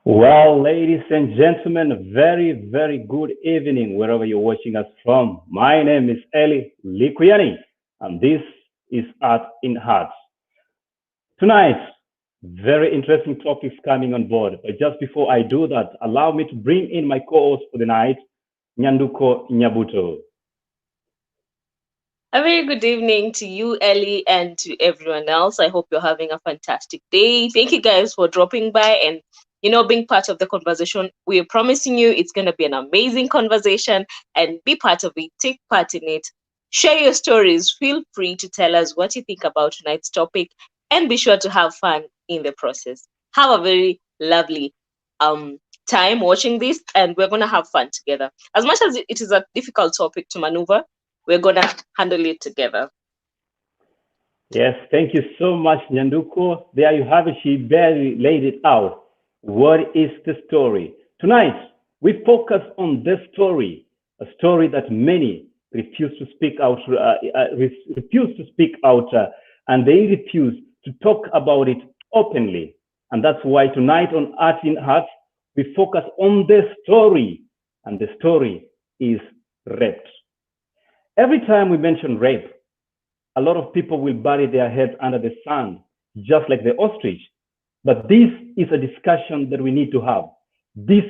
Well, ladies and gentlemen, a very, very good evening wherever you're watching us from. My name is Eli Likuyani, and this is Art in Hearts. Tonight, very interesting topics coming on board. But just before I do that, allow me to bring in my co-host for the night, Nyanduko Nyabuto. A very good evening to you, Ellie, and to everyone else. I hope you're having a fantastic day. Thank you guys for dropping by and being part of the conversation. We're promising you it's going to be an amazing conversation and be part of it. Take part in it. Share your stories. Feel free to tell us what you think about tonight's topic and be sure to have fun in the process. Have a very lovely time watching this, and we're going to have fun together. As much as it is a difficult topic to maneuver, we're going to handle it together. Yes, thank you so much, Nyanduko. There you have it. She barely laid it out. What is the story? Tonight, we focus on this story, a story that many refuse to speak out, and they refuse to talk about it openly. And that's why tonight on Art in Hearts, we focus on this story, and the story is rape. Every time we mention rape, a lot of people will bury their heads under the sand, just like the ostrich. But this is a discussion that we need to have. This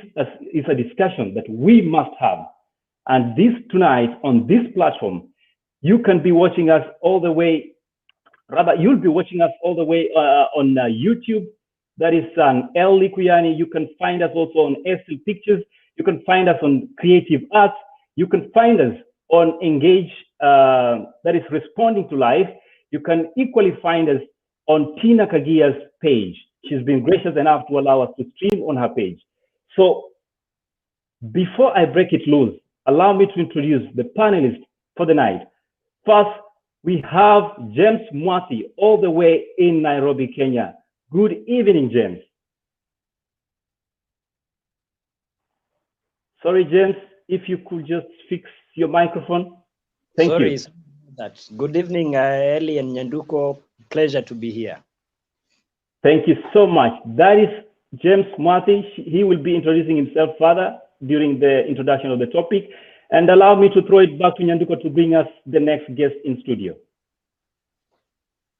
is a discussion that we must have. And this tonight on this platform, you can be watching us all the way, rather, you'll be watching us all the way on YouTube. That is L. Likuyani. You can find us also on SL Pictures. You can find us on Creative Arts. You can find us on Engage, that is responding to life. You can equally find us on Tina Kagia's page. She's been gracious enough to allow us to stream on her page. So before I break it loose, allow me to introduce the panelists for the night. First, we have James Mwati, all the way in Nairobi, Kenya. Good evening, James. Sorry, James, if you could just fix your microphone. Thank you. Sorry, that. Good evening, Eli and Nyanduko. Pleasure to be here. Thank you so much. That is James Mwati. He will be introducing himself further during the introduction of the topic. And allow me to throw it back to Nyanduko to bring us the next guest in studio.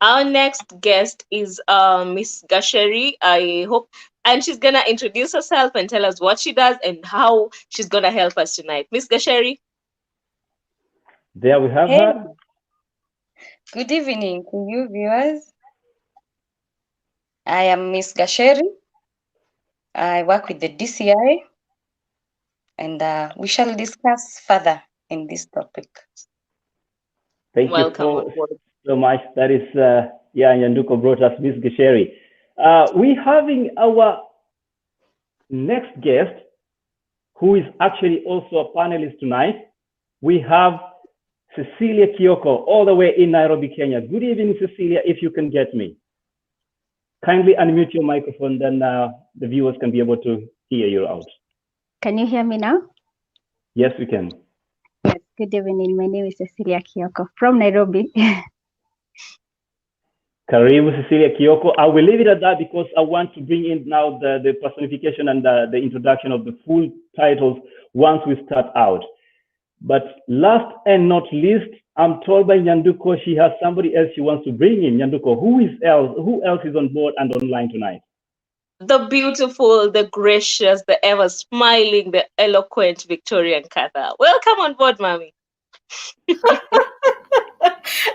Our next guest is Miss Gasheri. I hope, and she's gonna introduce herself and tell us what she does and how she's gonna help us tonight. Miss Gasheri. There we have her. Good evening to you viewers. I am Miss Gasheri. I work with the DCI, and we shall discuss further in this topic. Thank you so much. That is, Nyanduko brought us Miss Gasheri. We're having our next guest, who is actually also a panelist tonight. We have Cecilia Kioko, all the way in Nairobi, Kenya. Good evening, Cecilia, if you can get me. Kindly unmute your microphone, then the viewers can be able to hear you out. Can you hear me now? Yes, we can. Yes, good evening. My name is Cecilia Kioko from Nairobi. Karibu, Cecilia Kioko. I will leave it at that because I want to bring in now the personification and the introduction of the full titles once we start out. But last and not least, I'm told by Nyanduko she has somebody else she wants to bring in. Nyanduko, who else is on board and online tonight? The beautiful, the gracious, the ever smiling, the eloquent Victorian Katha. Welcome on board, Mommy.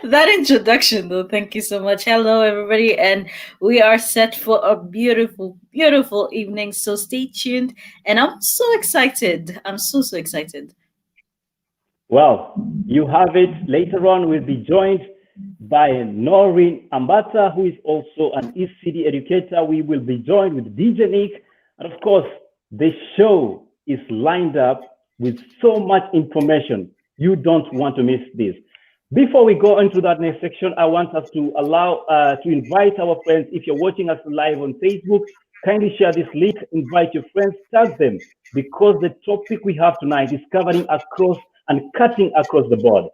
That introduction, though, thank you so much. Hello, everybody, and we are set for a beautiful, beautiful evening. So stay tuned, and I'm so excited. I'm so excited. Well, you have it. Later on, we'll be joined by Noreen Ambata, who is also an ECD educator. We will be joined with DJ Nick. And of course, the show is lined up with so much information. You don't want to miss this. Before we go into that next section, I want us to to invite our friends. If you're watching us live on Facebook, kindly share this link, invite your friends, tag them, because the topic we have tonight is covering across and cutting across the board.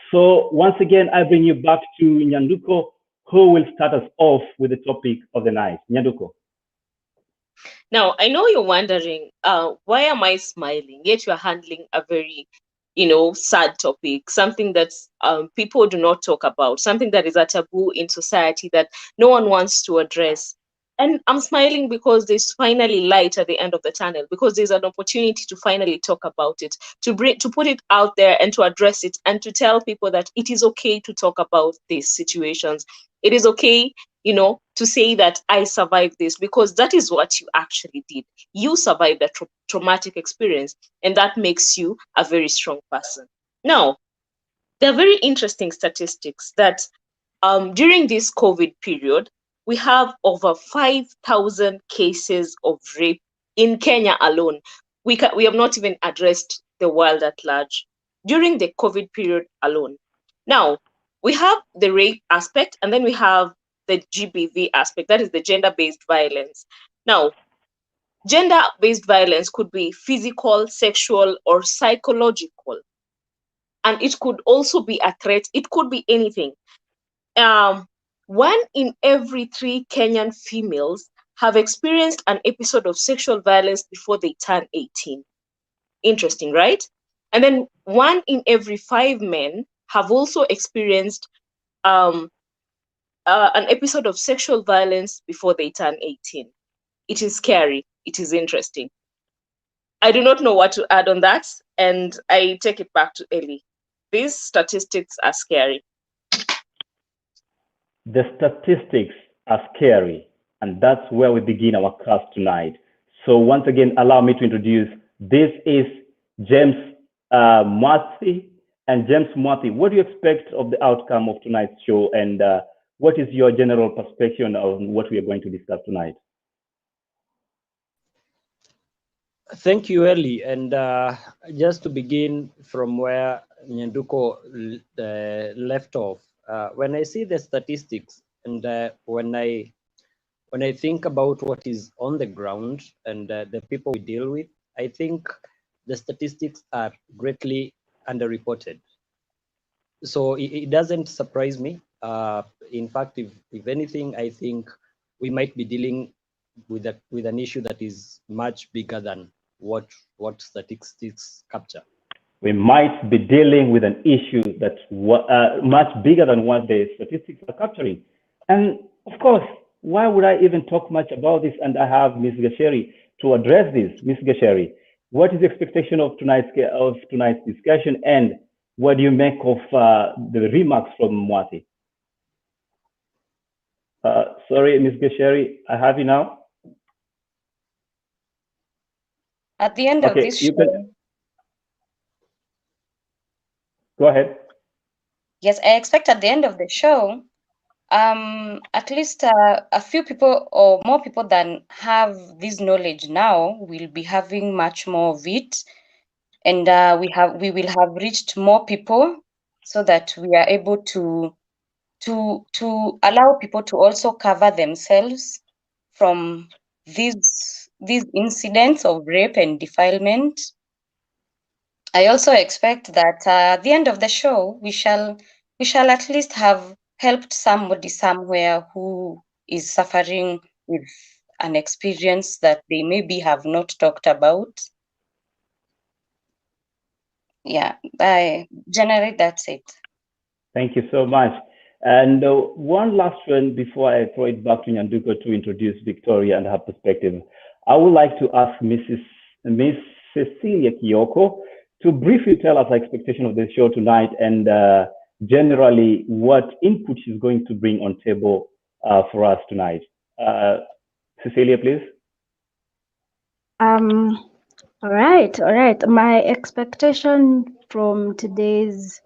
So once again, I bring you back to Nyanduko, who will start us off with the topic of the night. Nyanduko. Now, I know you're wondering, why am I smiling? Yet you're handling a very, sad topic, something that people do not talk about, something that is a taboo in society that no one wants to address. And I'm smiling because there's finally light at the end of the tunnel, because there's an opportunity to finally talk about it, to put it out there and to address it, and to tell people that it is okay to talk about these situations. It is okay, to say that I survived this, because that is what you actually did. You survived a traumatic experience, and that makes you a very strong person. Now, there are very interesting statistics that during this COVID period, we have over 5,000 cases of rape in Kenya alone. We have not even addressed the world at large during the COVID period alone. Now, we have the rape aspect, and then we have the GBV aspect, that is the gender-based violence. Now, gender-based violence could be physical, sexual, or psychological. And it could also be a threat. It could be anything. 1 in every 3 Kenyan females have experienced an episode of sexual violence before they turn 18. Interesting, right? And then 1 in every 5 men have also experienced an episode of sexual violence before they turn 18. It is scary. It is interesting. I do not know what to add on that, and I take it back to Ellie. These statistics are scary. The statistics are scary, and that's where we begin our class tonight. So once again, allow me to introduce, this is James Mwathi. And James Mwathi, what do you expect of the outcome of tonight's show, and what is your general perspective on what we are going to discuss tonight? Thank you, Eli. And just to begin from where Nyanduko left off, when I see the statistics and when I think about what is on the ground and the people we deal with, I think the statistics are greatly underreported. So it doesn't surprise me. In fact, if anything, I think we might be dealing with an issue that is much bigger than what statistics capture. We might be dealing with an issue that's much bigger than what the statistics are capturing. And of course, why would I even talk much about this? And I have Ms. Gasheri to address this. Ms. Gasheri, what is the expectation of tonight's discussion, and what do you make of the remarks from Mwathi? Sorry, Ms. Gasheri, I have you now. At the end of this show, go ahead. Yes, I expect at the end of the show, at least a few people or more people than have this knowledge now will be having much more of it, and we will have reached more people, so that we are able to allow people to also cover themselves from these incidents of rape and defilement. I also expect that at the end of the show, we shall at least have helped somebody somewhere who is suffering with an experience that they maybe have not talked about. Yeah, generally that's it. Thank you so much. And one last one before I throw it back to Nyanduko to introduce Victoria and her perspective. I would like to ask Miss Cecilia Kiyoko to briefly tell us our expectation of the show tonight, and generally what input she's going to bring on table for us tonight. Cecilia, please. All right. My expectation from today's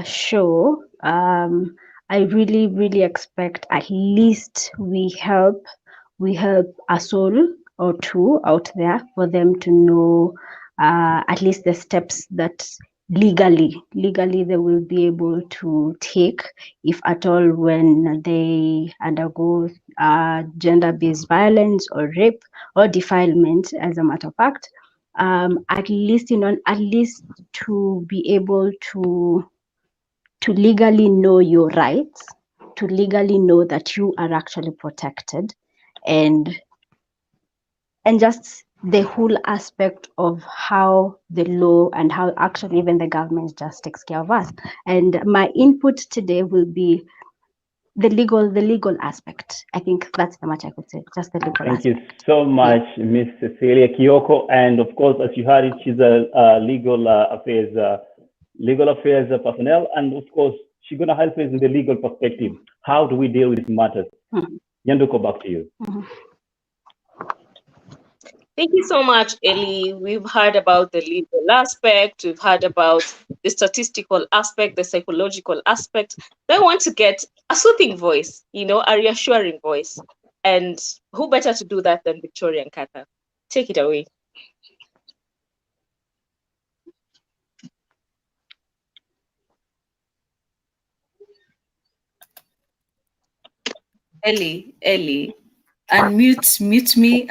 show, I really expect at least we help a soul or two out there for them to know at least the steps that legally they will be able to take, if at all, when they undergo gender-based violence or rape or defilement, as a matter of fact. At least to be able to legally know your rights, to legally know that you are actually protected, and and just the whole aspect of how the law and how actually even the government just takes care of us. And my input today will be the legal aspect. I think that's the much I could say, just the legal Thank aspect. you so much, Miss Cecilia Kiyoko. And of course, as you heard it, she's a legal affairs personnel. And of course, she's going to help us in the legal perspective. How do we deal with these matters? Nyanduko, back to you. Thank you so much, Ellie. We've heard about the legal aspect, we've heard about the statistical aspect, the psychological aspect. I want to get a soothing voice, a reassuring voice. And who better to do that than Victoria and Katha? Take it away. Ellie, mute me.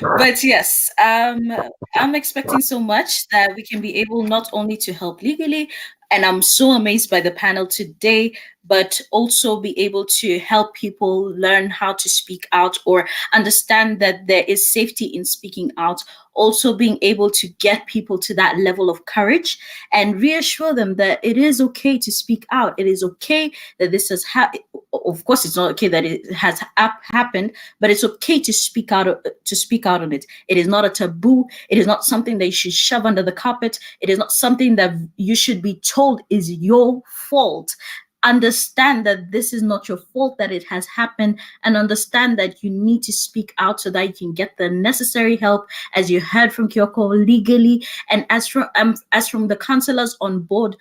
But yes, I'm expecting so much that we can be able not only to help legally, and I'm so amazed by the panel today, but also be able to help people learn how to speak out or understand that there is safety in speaking out. Also being able to get people to that level of courage and reassure them that it is okay to speak out. It is okay that this has happened. Of course, it's not okay that it has happened, but it's okay to speak out on it. It is not a taboo. It is not something that you should shove under the carpet. It is not something that you should be told is your fault. Understand that this is not your fault that it has happened, and understand that you need to speak out so that you can get the necessary help, as you heard from Kyoko, legally, and as from the counselors on board.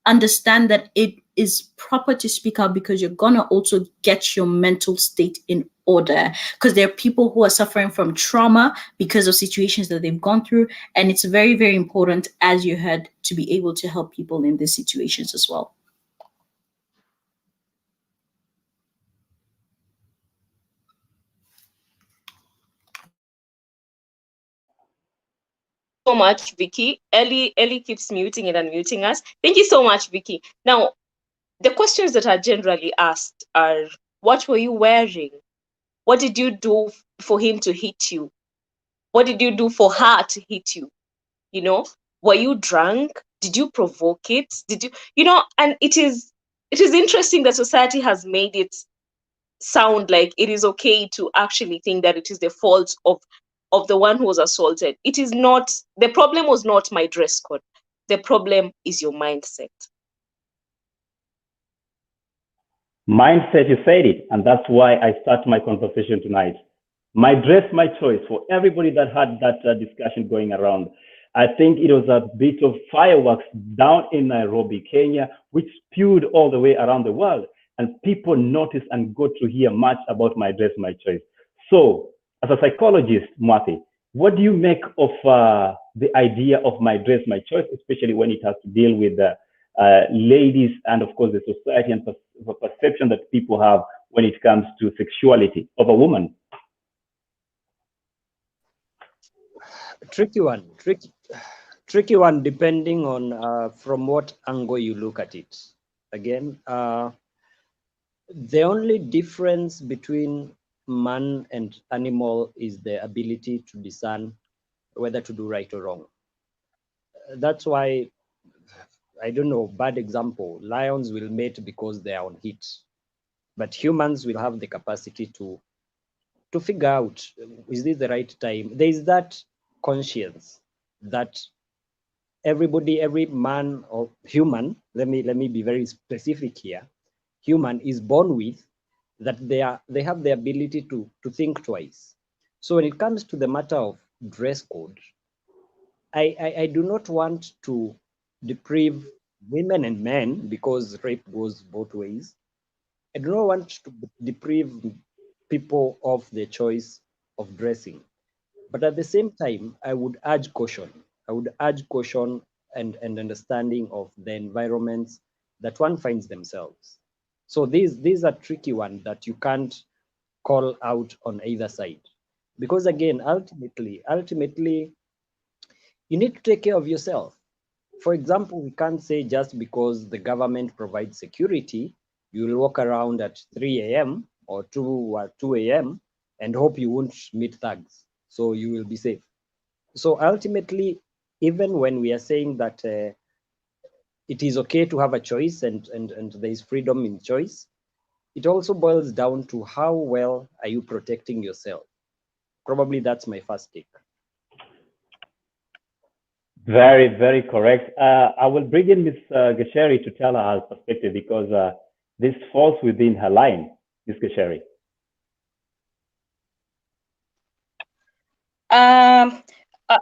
Understand that it is proper to speak out, because you're gonna also get your mental state in order, because there are people who are suffering from trauma because of situations that they've gone through, and it's very, very important, as you heard, to be able to help people in these situations as well. So much, Vicky. Ellie keeps muting and unmuting us. Thank you so much, Vicky. Now, the questions that are generally asked are, what were you wearing? What did you do for him to hit you? What did you do for her to hit you? Were you drunk? Did you provoke it? Did you, and it is interesting that society has made it sound like it is okay to actually think that it is the fault of the one who was assaulted. It is not. The problem was not my dress code. The problem is your mindset. Mindset, you said it, and that's why I start my conversation tonight. My dress, my choice. For everybody that had that discussion going around, I think it was a bit of fireworks down in Nairobi, Kenya, which spewed all the way around the world, and people noticed and got to hear much about my dress, my choice. So, as a psychologist, Marty, what do you make of the idea of my dress, my choice, especially when it has to deal with ladies and, of course, the society and the perception that people have when it comes to sexuality of a woman? Tricky one, depending on from what angle you look at it. Again, the only difference between man and animal is the ability to discern whether to do right or wrong. That's why, I don't know, bad example, lions will mate because they are on heat, but humans will have the capacity to figure out, is this the right time? There is that conscience that everybody, every man or human, let me be very specific here, human is born with, that they have the ability to think twice. So when it comes to the matter of dress code, I do not want to deprive women and men, because rape goes both ways. I do not want to deprive people of the choice of dressing. But at the same time, I would urge caution. I would urge caution and understanding of the environments that one finds themselves. So these are tricky ones that you can't call out on either side. Because again, ultimately, you need to take care of yourself. For example, we can't say just because the government provides security, you will walk around at 3 a.m. or 2 a.m. and hope you won't meet thugs. So you will be safe. So ultimately, even when we are saying that it is okay to have a choice and there is freedom in choice, it also boils down to how well are you protecting yourself. Probably that's my first take. Very, very correct. I will bring in Ms. Gesheri to tell her perspective because this falls within her line, Ms. Gesheri.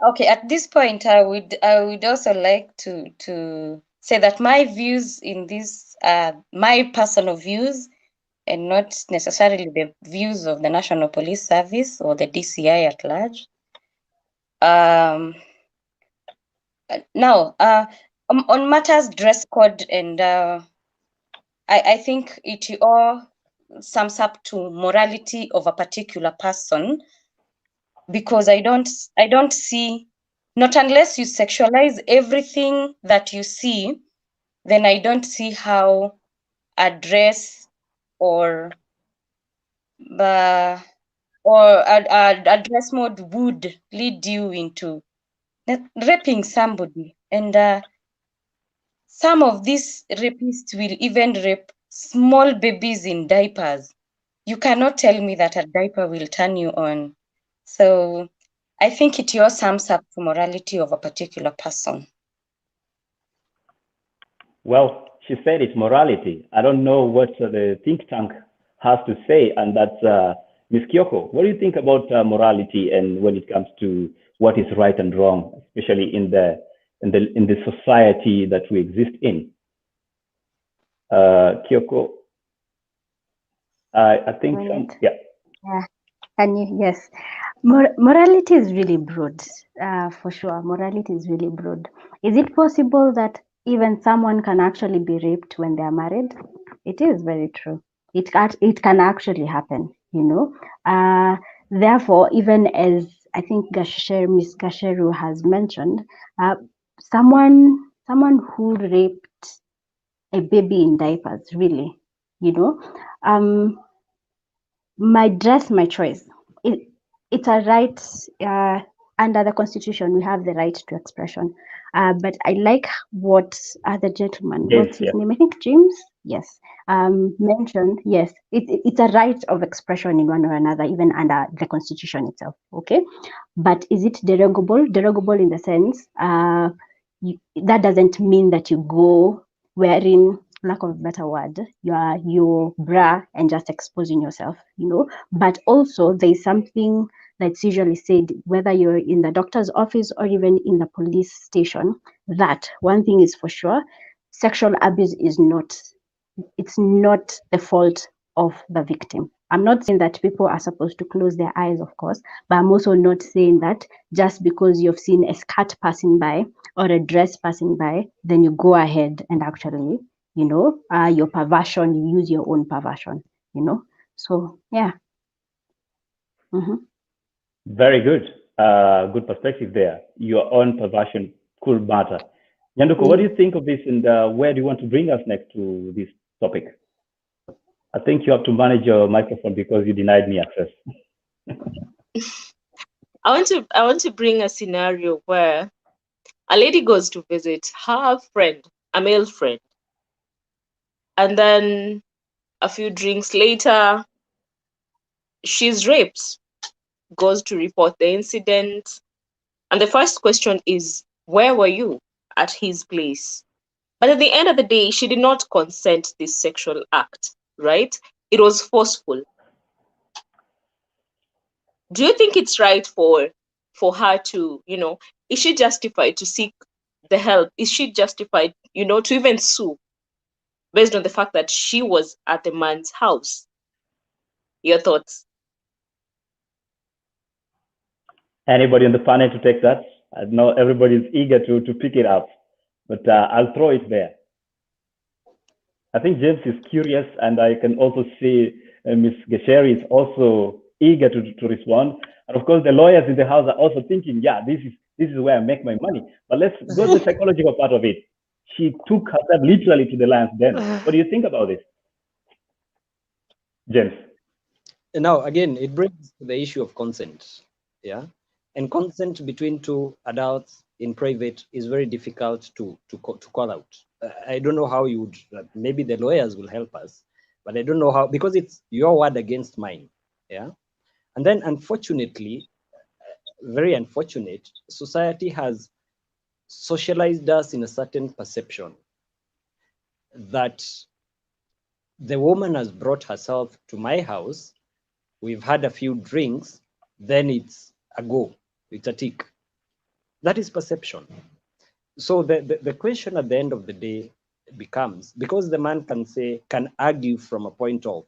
Okay, at this point, I would also like to say that my views in this are my personal views and not necessarily the views of the National Police Service or the DCI at large. Now, on matters dress code, and I think it all sums up to morality of a particular person, because I don't see, not unless you sexualize everything that you see, then I don't see how a dress or a dress mode would lead you into raping somebody. And some of these rapists will even rape small babies in diapers. You cannot tell me that a diaper will turn you on. So I think it all sums up to morality of a particular person. Well, she said it's morality. I don't know what the think tank has to say, and that's Ms. Kyoko. What do you think about morality and when it comes to what is right and wrong, especially in the society that we exist in? Kyoko, I think yeah. Yeah. Yes, morality is really broad, for sure. Morality is really broad. Is it possible that even someone can actually be raped when they are married? It is very true. It can actually happen, you know. Therefore, even as I think Miss Gasheru has mentioned, someone who raped a baby in diapers, really, you know, my dress, my choice. It's a right under the Constitution. We have the right to expression. But I like what other gentleman, what's his name? I think James. Yes, mentioned. Yes, it's a right of expression in one or another, even under the Constitution itself. Okay, but is it derogable? Derogable in the sense that doesn't mean that you go wearing, lack of a better word, your bra and just exposing yourself, you know. But also there's something that's usually said, whether you're in the doctor's office or even in the police station, that one thing is for sure, sexual abuse is not the fault of the victim. I'm not saying that people are supposed to close their eyes, of course, but I'm also not saying that just because you've seen a skirt passing by or a dress passing by, then you go ahead and actually, you know, your perversion, you use your own perversion, you know. So yeah. Very good. Good perspective there. Your own perversion could matter. Nyanduko, what do you think of this, and where do you want to bring us next to this topic? I think you have to manage your microphone because you denied me access. I want to bring a scenario where a lady goes to visit her friend, a male friend, and then a few drinks later, she's raped, goes to report the incident, and the first question is, where were you at his place? But at the end of the day, she did not consent this sexual act, right? It was forceful. Do you think it's right for her to, you know, is she justified to seek the help? Is she justified, you know, to even sue based on the fact that she was at the man's house? Your thoughts? Anybody on the panel to take that? I know everybody's eager to pick it up, but I'll throw it there. I think James is curious, and I can also see Ms. Gesheri is also eager to respond. And of course, the lawyers in the house are also thinking, yeah, this is where I make my money. But let's go to the psychological part of it. She took herself literally to the lion's den. What do you think about this, James? Now, again, it brings to the issue of consent. Yeah. And consent between two adults in private is very difficult to call out. I don't know how you would, maybe the lawyers will help us, but I don't know how, because it's your word against mine. Yeah. And then, unfortunately, very unfortunate, society has socialized us in a certain perception that the woman has brought herself to my house, we've had a few drinks, then it's a go, it's a tick. That is perception. So the question at the end of the day becomes, because the man can argue from a point of,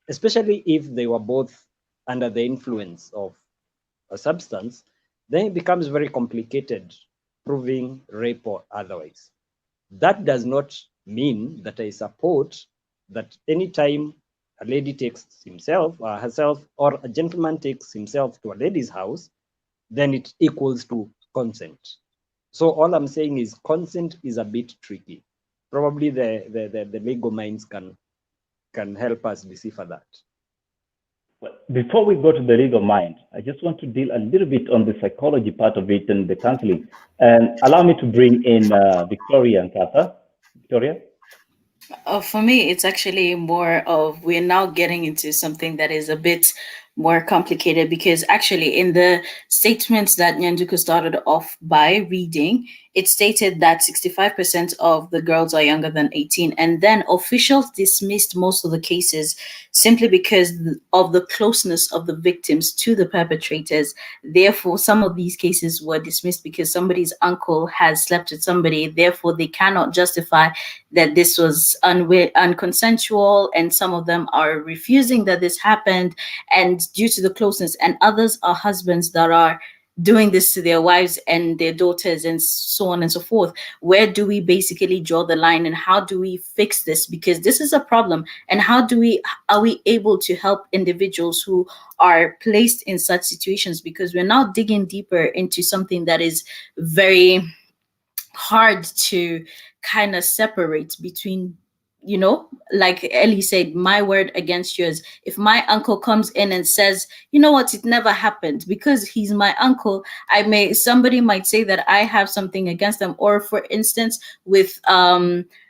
especially if they were both under the influence of a substance, then it becomes very complicated proving rape or otherwise. That does not mean that I support that anytime a lady takes herself, or a gentleman takes himself to a lady's house, then it equals to consent. So all I'm saying is consent is a bit tricky. Probably the legal minds can help us decipher that. Well, before we go to the legal mind, I just want to deal a little bit on the psychology part of it and the counseling. And allow me to bring in Victoria and Tata. Victoria? For me, it's actually more of we're now getting into something that is a bit more complicated, because actually in the statements that Nyanduku started off by reading, it stated that 65% of the girls are younger than 18, and then officials dismissed most of the cases simply because of the closeness of the victims to the perpetrators. Therefore, some of these cases were dismissed because somebody's uncle has slept with somebody, therefore they cannot justify that this was unconsensual, and some of them are refusing that this happened, and due to the closeness, and others are husbands that are doing this to their wives and their daughters, and so on and so forth. Where do we basically draw the line, and how do we fix this? Because this is a problem, and are we able to help individuals who are placed in such situations? Because we're now digging deeper into something that is very hard to kind of separate between, like Ellie said, my word against yours. If my uncle comes in and says, you know what, it never happened, because he's my uncle, somebody might say that I have something against them. Or for instance, with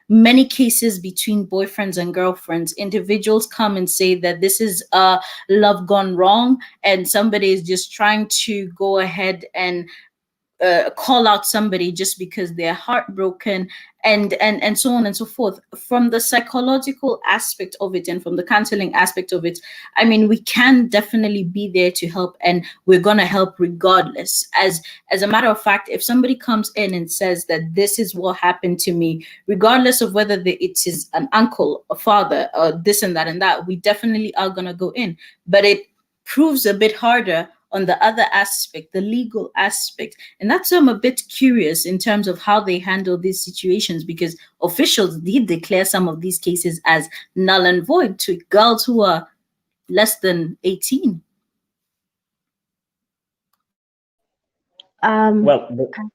many cases between boyfriends and girlfriends, individuals come and say that this is love gone wrong, and somebody is just trying to go ahead and call out somebody just because they're heartbroken, and so on and so forth. From the psychological aspect of it and from the counseling aspect of it, I mean, we can definitely be there to help, and we're gonna help regardless. As a matter of fact, if somebody comes in and says that this is what happened to me, regardless of whether it is an uncle, a father, or this and that and that, we definitely are gonna go in. But it proves a bit harder on the other aspect, the legal aspect. And that's why I'm a bit curious in terms of how they handle these situations, because officials did declare some of these cases as null and void to girls who are less than 18. Well,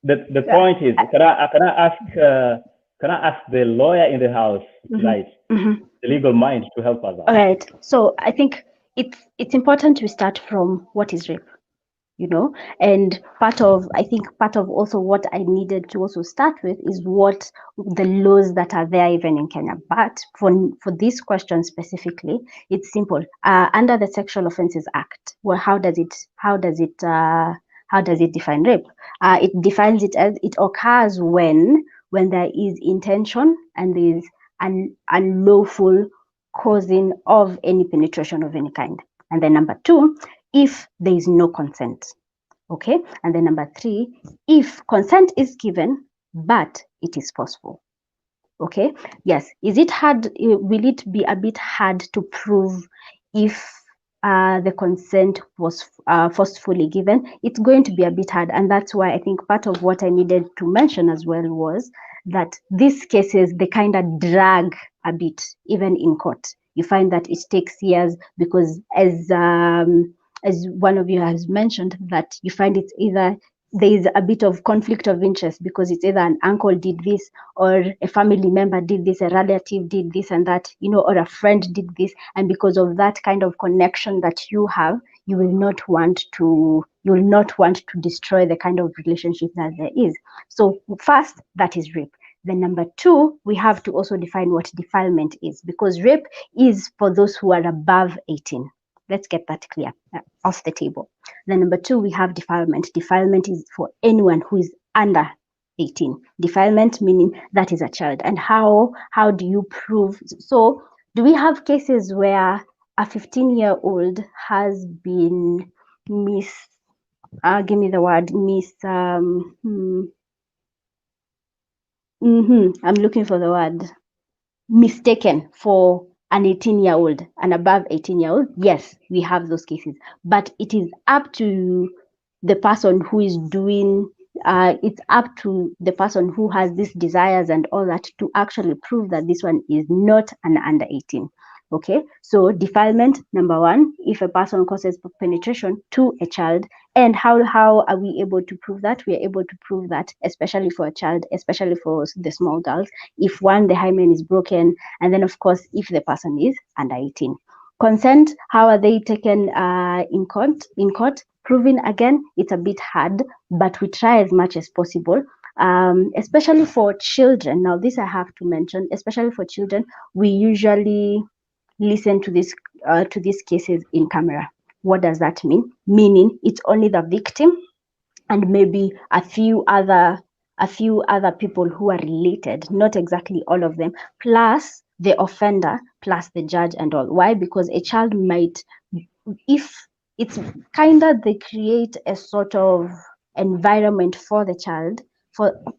the point is, can I ask the lawyer in the house tonight, the legal mind, to help us out? All right. So I think it's important to start from what is rape, and part of also what I needed to also start with is what the laws that are there even in Kenya. But for this question specifically, it's simple. Under the Sexual Offences Act, well, how does it define rape? It defines it as it occurs when there is intention and there is an unlawful causing of any penetration of any kind. And then number 2, if there is no consent. Okay. And then number 3, if consent is given, but it is forceful. Okay. Yes. Is it hard? Will it be a bit hard to prove if the consent was forcefully given? It's going to be a bit hard. And that's why I think part of what I needed to mention as well was that these cases, they kind of drag a bit, even in court. You find that it takes years because as one of you has mentioned, that you find it's either there is a bit of conflict of interest because it's either an uncle did this or a family member did this, a relative did this and that, or a friend did this. And because of that kind of connection that you have, you will not want to destroy the kind of relationship that there is. So first, that is rape. Then number two, we have to also define what defilement is, because rape is for those who are above 18. Let's get that clear, off the table. Then number two, we have defilement. Defilement is for anyone who is under 18. Defilement meaning that is a child. And how do you prove? So do we have cases where a 15-year-old has been give me the word, I'm looking for the word, mistaken for an 18-year-old, an above 18-year-old? Yes, we have those cases, but it is up to the person who is doing, it's up to the person who has these desires and all that to actually prove that this one is not an under 18. Okay, so defilement, number one, if a person causes penetration to a child. And how are we able to prove that? We are able to prove that, especially for a child, especially for the small girls, if one, the hymen is broken, and then of course, if the person is under 18. Consent, how are they taken in court? Proving, again, it's a bit hard, but we try as much as possible. Especially for children. Now, this I have to mention, especially for children, we usually listen to these cases in camera. What does that mean? Meaning it's only the victim and maybe a few other people who are related, not exactly all of them, plus the offender, plus the judge and all. Why? Because a child might, if it's they create a sort of environment for the child,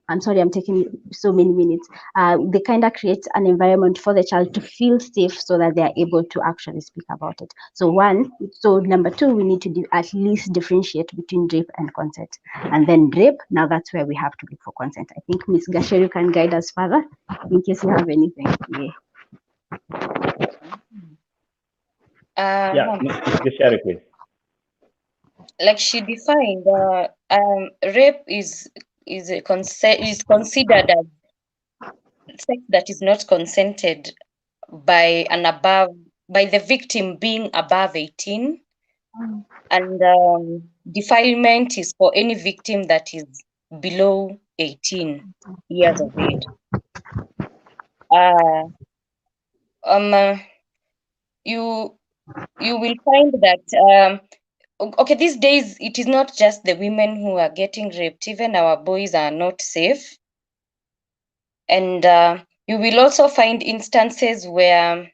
I'm sorry, I'm taking so many minutes. They create an environment for the child to feel safe so that they are able to actually speak about it. So number two, we need to at least differentiate between rape and consent. And then rape, now that's where we have to look for consent. I think Ms. Gasheru can guide us further in case you have anything. Yeah, just share it, please. Like she defined, rape is considered as sex that is not consented by the victim being above 18. And defilement is for any victim that is below 18 years of age. You will find that okay, these days it is not just the women who are getting raped, even our boys are not safe. And you will also find instances where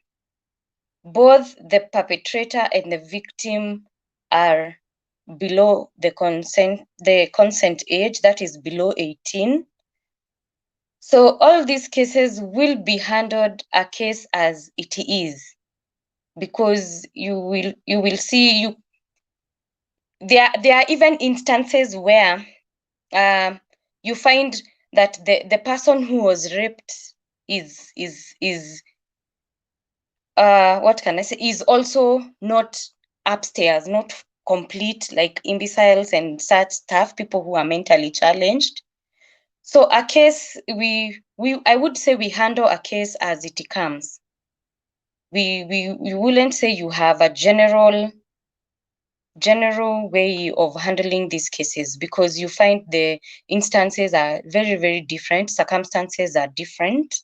both the perpetrator and the victim are below the consent age, that is below 18. So all these cases will be handled a case as it is, because you will see there are even instances where you find that the person who was raped is what can I say, is also not upstairs, not complete, like imbeciles and such stuff, people who are mentally challenged. So a case, I would say we handle a case as it comes. We wouldn't say you have a general way of handling these cases, because you find the instances are very, very different, circumstances are different.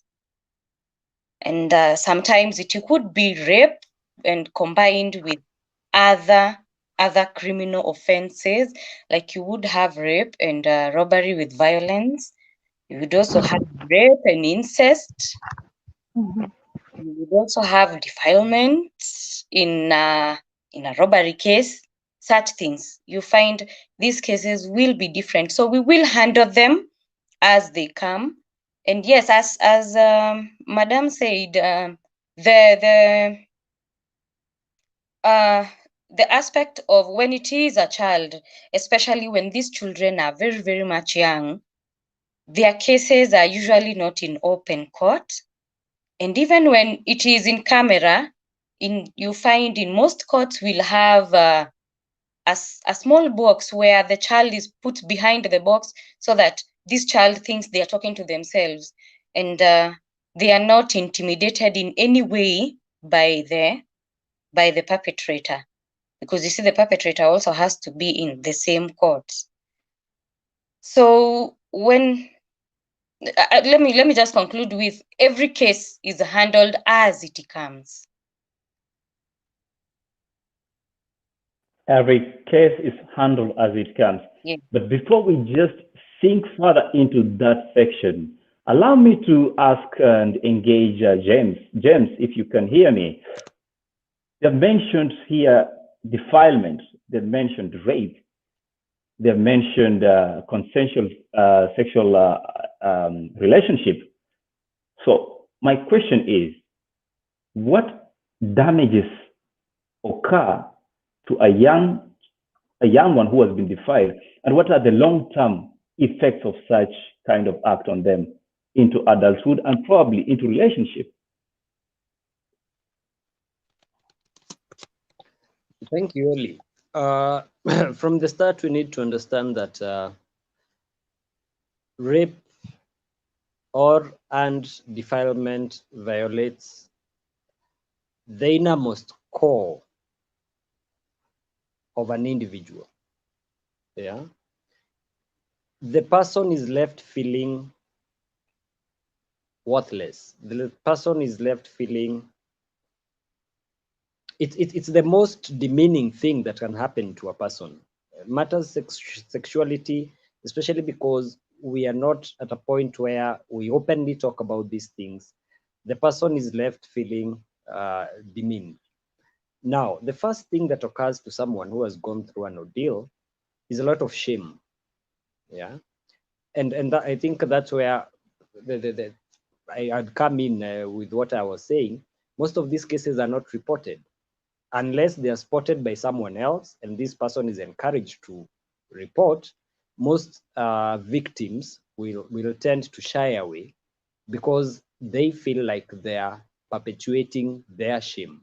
And sometimes it could be rape and combined with other criminal offenses, like you would have rape and robbery with violence. You would also have rape and incest. You would also have defilement in a robbery case. Such things, you find these cases will be different. So we will handle them as they come. And yes, as Madam said, the aspect of when it is a child, especially when these children are very, very much young, their cases are usually not in open court. And even when it is in camera, you find in most courts will have a a small box where the child is put behind the box so that this child thinks they are talking to themselves, and they are not intimidated in any way by the perpetrator, because you see the perpetrator also has to be in the same court. So when let me just conclude with, every case is handled as it comes. Every case is handled as it comes. Yeah. But before we just sink further into that section, allow me to ask and engage James. James, if you can hear me. They've mentioned here defilement, they've mentioned rape, they've mentioned consensual sexual relationship. So my question is, what damages occur to a young one who has been defiled, and what are the long-term effects of such kind of act on them into adulthood and probably into relationship? Thank you, Oli. From the start, we need to understand that rape and defilement violates the innermost core of an individual. Yeah, the person is left feeling worthless. The person is left feeling it's the most demeaning thing that can happen to a person. Matters sexuality, especially because we are not at a point where we openly talk about these things. The person is left feeling demeaned. Now, the first thing that occurs to someone who has gone through an ordeal is a lot of shame. Yeah, and I think that's where I'd come in with what I was saying. Most of these cases are not reported unless they are spotted by someone else, and this person is encouraged to report. Most victims will tend to shy away because they feel like they are perpetuating their shame.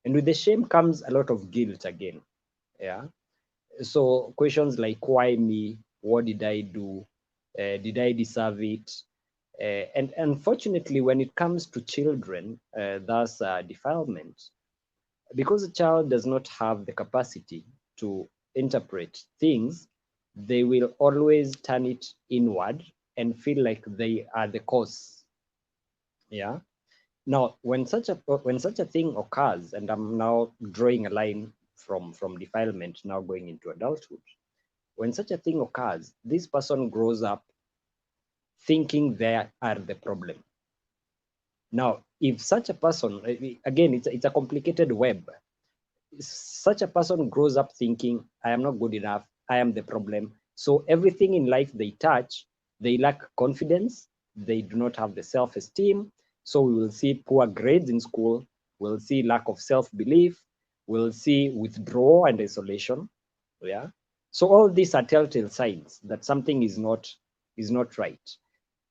And with the shame comes a lot of guilt again. Yeah. So questions like, why me? What did I do? Did I deserve it? And unfortunately, when it comes to children, thus defilement, because a child does not have the capacity to interpret things, they will always turn it inward and feel like they are the cause. Yeah. Now, when such a thing occurs, and I'm now drawing a line from defilement now going into adulthood, when such a thing occurs, this person grows up thinking they are the problem. Now, if such a person, again, it's a complicated web. Such a person grows up thinking, I am not good enough, I am the problem. So everything in life they touch, they lack confidence, they do not have the self-esteem. So we will see poor grades in school, we'll see lack of self-belief, we'll see withdrawal and isolation. Yeah. So all these are telltale signs that something is not right.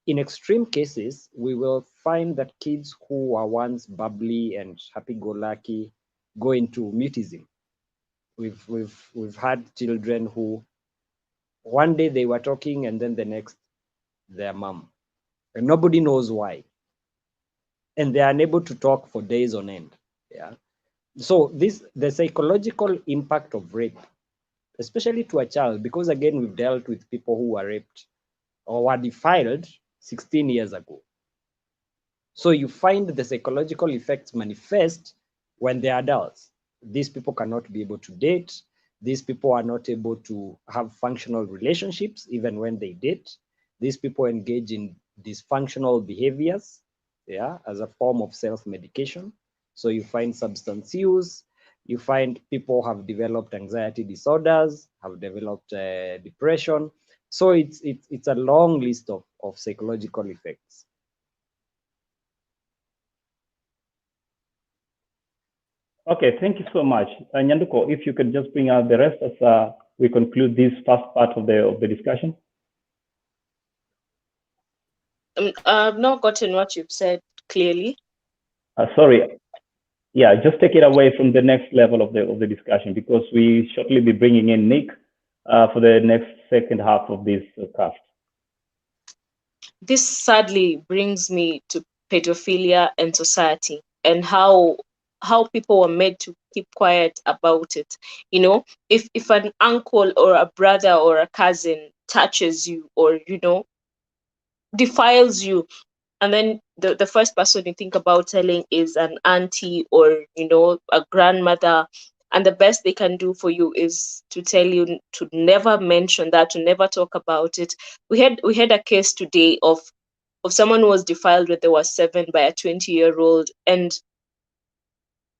In extreme cases, we will find that kids who were once bubbly and happy-go-lucky go into mutism. We've had children who one day they were talking and then the next their mom, and nobody knows why, and they are unable to talk for days on end. Yeah. So the psychological impact of rape, especially to a child, because again we've dealt with people who were raped or were defiled 16 years ago. So you find the psychological effects manifest when they're adults. These people cannot be able to date. These people are not able to have functional relationships even when they date. These people engage in dysfunctional behaviors, yeah, as a form of self-medication. So you find substance use, you find people have developed anxiety disorders, have developed depression. So it's a long list of psychological effects. Okay, thank you so much. Nyanduko, if you could just bring out the rest as we conclude this first part of the discussion. I've not gotten what you've said clearly. Sorry, Yeah, just take it away from the next level of the discussion, because we shortly be bringing in Nick for the next second half of this cast. This sadly brings me to pedophilia and society, and how people were made to keep quiet about it. You know, if an uncle or a brother or a cousin touches you, or defiles you, and then the first person you think about telling is an auntie, or a grandmother, and the best they can do for you is to tell you to never mention that, to never talk about it. We had a case today of someone who was defiled when they were 7 by a 20-year-old, and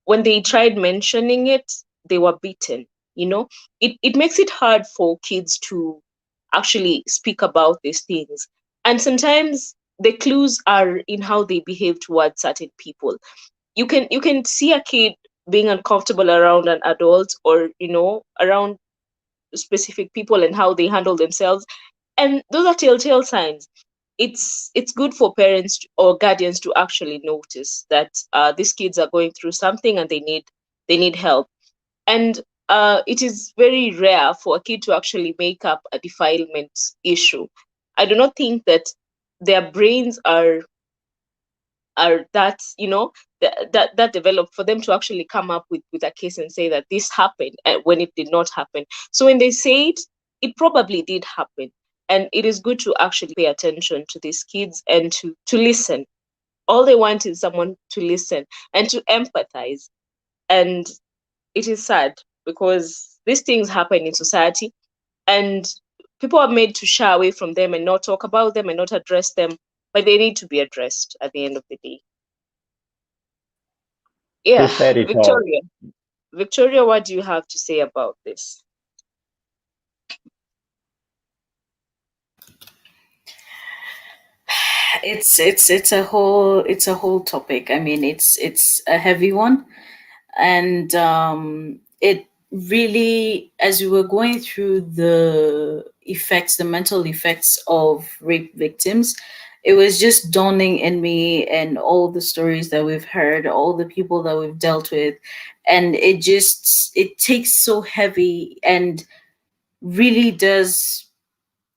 when they tried mentioning it, they were beaten. It makes it hard for kids to actually speak about these things, and sometimes the clues are in how they behave towards certain people. You can see a kid being uncomfortable around an adult, or around specific people, and how they handle themselves, and those are telltale signs. It's good for parents or guardians to actually notice that these kids are going through something, and they need help. And it is very rare for a kid to actually make up a defilement issue. I do not think that their brains are that that developed for them to actually come up with a case and say that this happened, when it did not happen. So when they say it probably did happen. And it is good to actually pay attention to these kids, and to listen. All they want is someone to listen and to empathize. And it is sad, because these things happen in society, and people are made to shy away from them and not talk about them and not address them, but they need to be addressed at the end of the day. She Yeah, said it all. Victoria, what do you have to say about this? It's a whole topic. I mean, it's a heavy one, and it really, as we were going through the mental effects of rape victims, it was just dawning in me, and all the stories that we've heard, all the people that we've dealt with, and it takes so heavy, and really does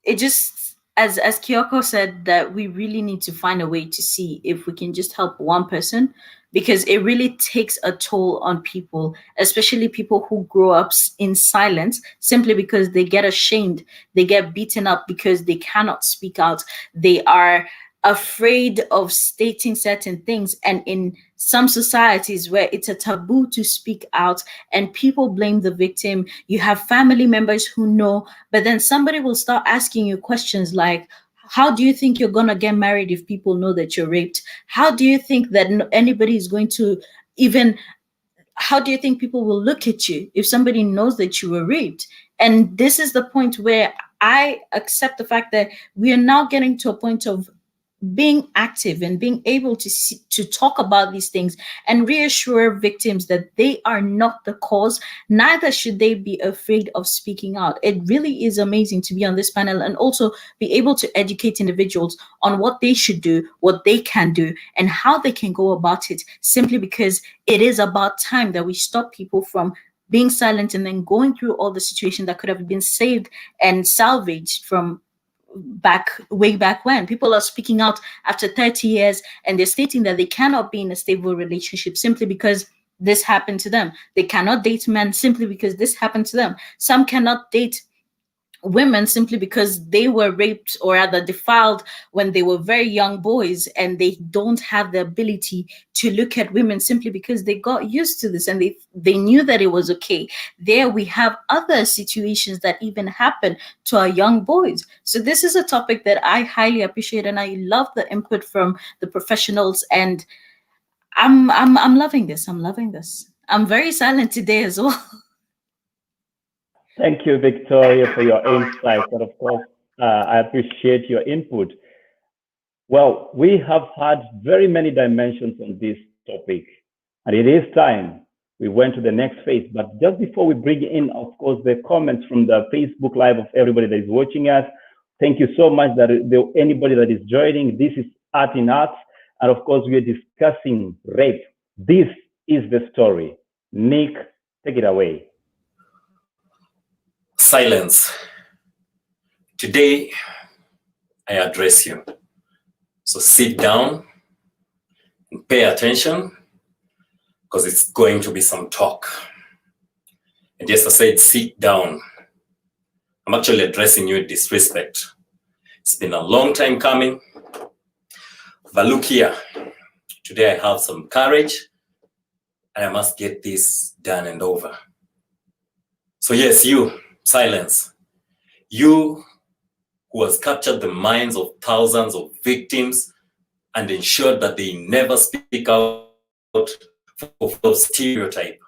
it just, as Kyoko said, that we really need to find a way to see if we can just help one person, because it really takes a toll on people, especially people who grow up in silence, simply because they get ashamed, they get beaten up because they cannot speak out, they are afraid of stating certain things. And in some societies where it's a taboo to speak out and people blame the victim, you have family members who know, but then somebody will start asking you questions like, how do you think you're going to get married if people know that you're raped? How do you think that anybody is going to even, how do you think people will look at you if somebody knows that you were raped? And this is the point where I accept the fact that we are now getting to a point of being active and being able to talk about these things and reassure victims that they are not the cause, neither should they be afraid of speaking out. It really is amazing to be on this panel and also be able to educate individuals on what they should do, what they can do, and how they can go about it, simply because it is about time that we stop people from being silent and then going through all the situations that could have been saved and salvaged from way back when. People are speaking out after 30 years and they're stating that they cannot be in a stable relationship simply because this happened to them. They cannot date men simply because this happened to them. Some cannot date women simply because they were raped or rather defiled when they were very young boys, and they don't have the ability to look at women simply because they got used to this and they knew that it was okay. There we have other situations that even happen to our young boys. So this is a topic that I highly appreciate, and I love the input from the professionals, and I'm loving this. I'm loving this. I'm very silent today as well. Thank you, Victoria, for your insights. And of course, I appreciate your input. Well, we have had very many dimensions on this topic, and it is time we went to the next phase. But just before we bring in, of course, the comments from the Facebook Live of everybody that is watching us, thank you so much that anybody that is joining. This is Art in Arts, and of course, we are discussing rape. This is the story. Nick, take it away. Silence. Today, I address you. So sit down and pay attention, because it's going to be some talk. And yes, I said sit down. I'm actually addressing you with disrespect. It's been a long time coming. But look here, today I have some courage and I must get this done and over. So yes, you, silence. You who has captured the minds of thousands of victims and ensured that they never speak out for stereotype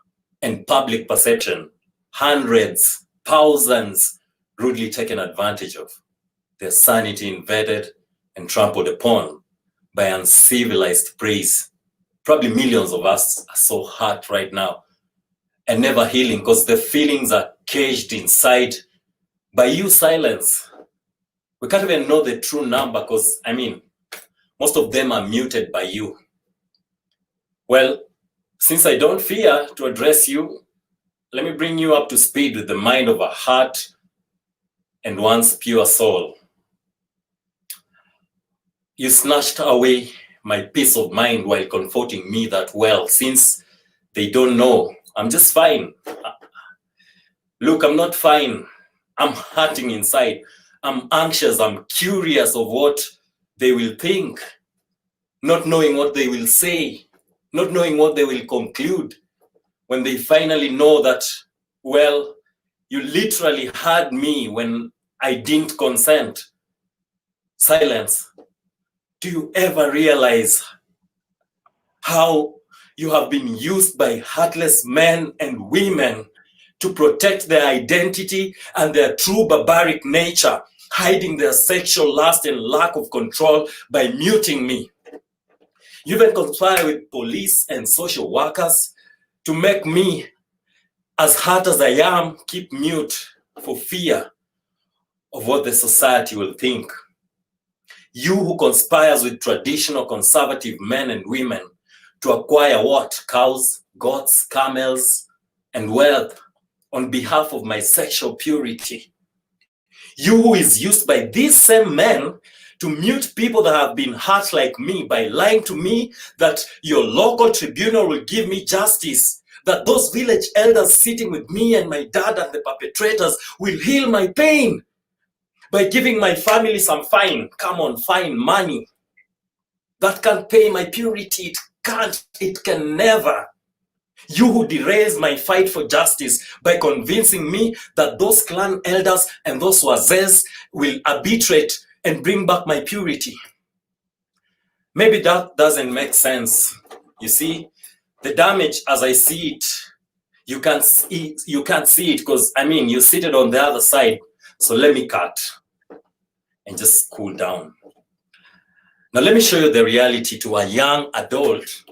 and public perception. Hundreds, thousands rudely taken advantage of, their sanity invaded and trampled upon by uncivilized praise. Probably millions of us are so hurt right now and never healing, because the feelings are caged inside by you, silence. We can't even know the true number, because most of them are muted by you. Well, since I don't fear to address you, let me bring you up to speed with the mind of a heart and one's pure soul. You snatched away my peace of mind while comforting me that, well, since they don't know, I'm just fine. Look, I'm not fine. I'm hurting inside. I'm anxious. I'm curious of what they will think, not knowing what they will say, not knowing what they will conclude when they finally know that, well, you literally had me when I didn't consent. Silence. Do you ever realize how you have been used by heartless men and women to protect their identity and their true barbaric nature, hiding their sexual lust and lack of control by muting me? You even conspire with police and social workers to make me, as hurt as I am, keep mute for fear of what the society will think. You who conspires with traditional conservative men and women to acquire what? Cows, goats, camels, and wealth on behalf of my sexual purity. You who is used by these same men to mute people that have been hurt like me by lying to me that your local tribunal will give me justice, that those village elders sitting with me and my dad and the perpetrators will heal my pain by giving my family some fine money. That can't pay my purity. It can never. You who derails my fight for justice by convincing me that those clan elders and those wazes will arbitrate and bring back my purity. Maybe that doesn't make sense. You see, the damage as I see it, you can't see it because, you're seated on the other side. So let me cut and just cool down. Now let me show you the reality to a young adult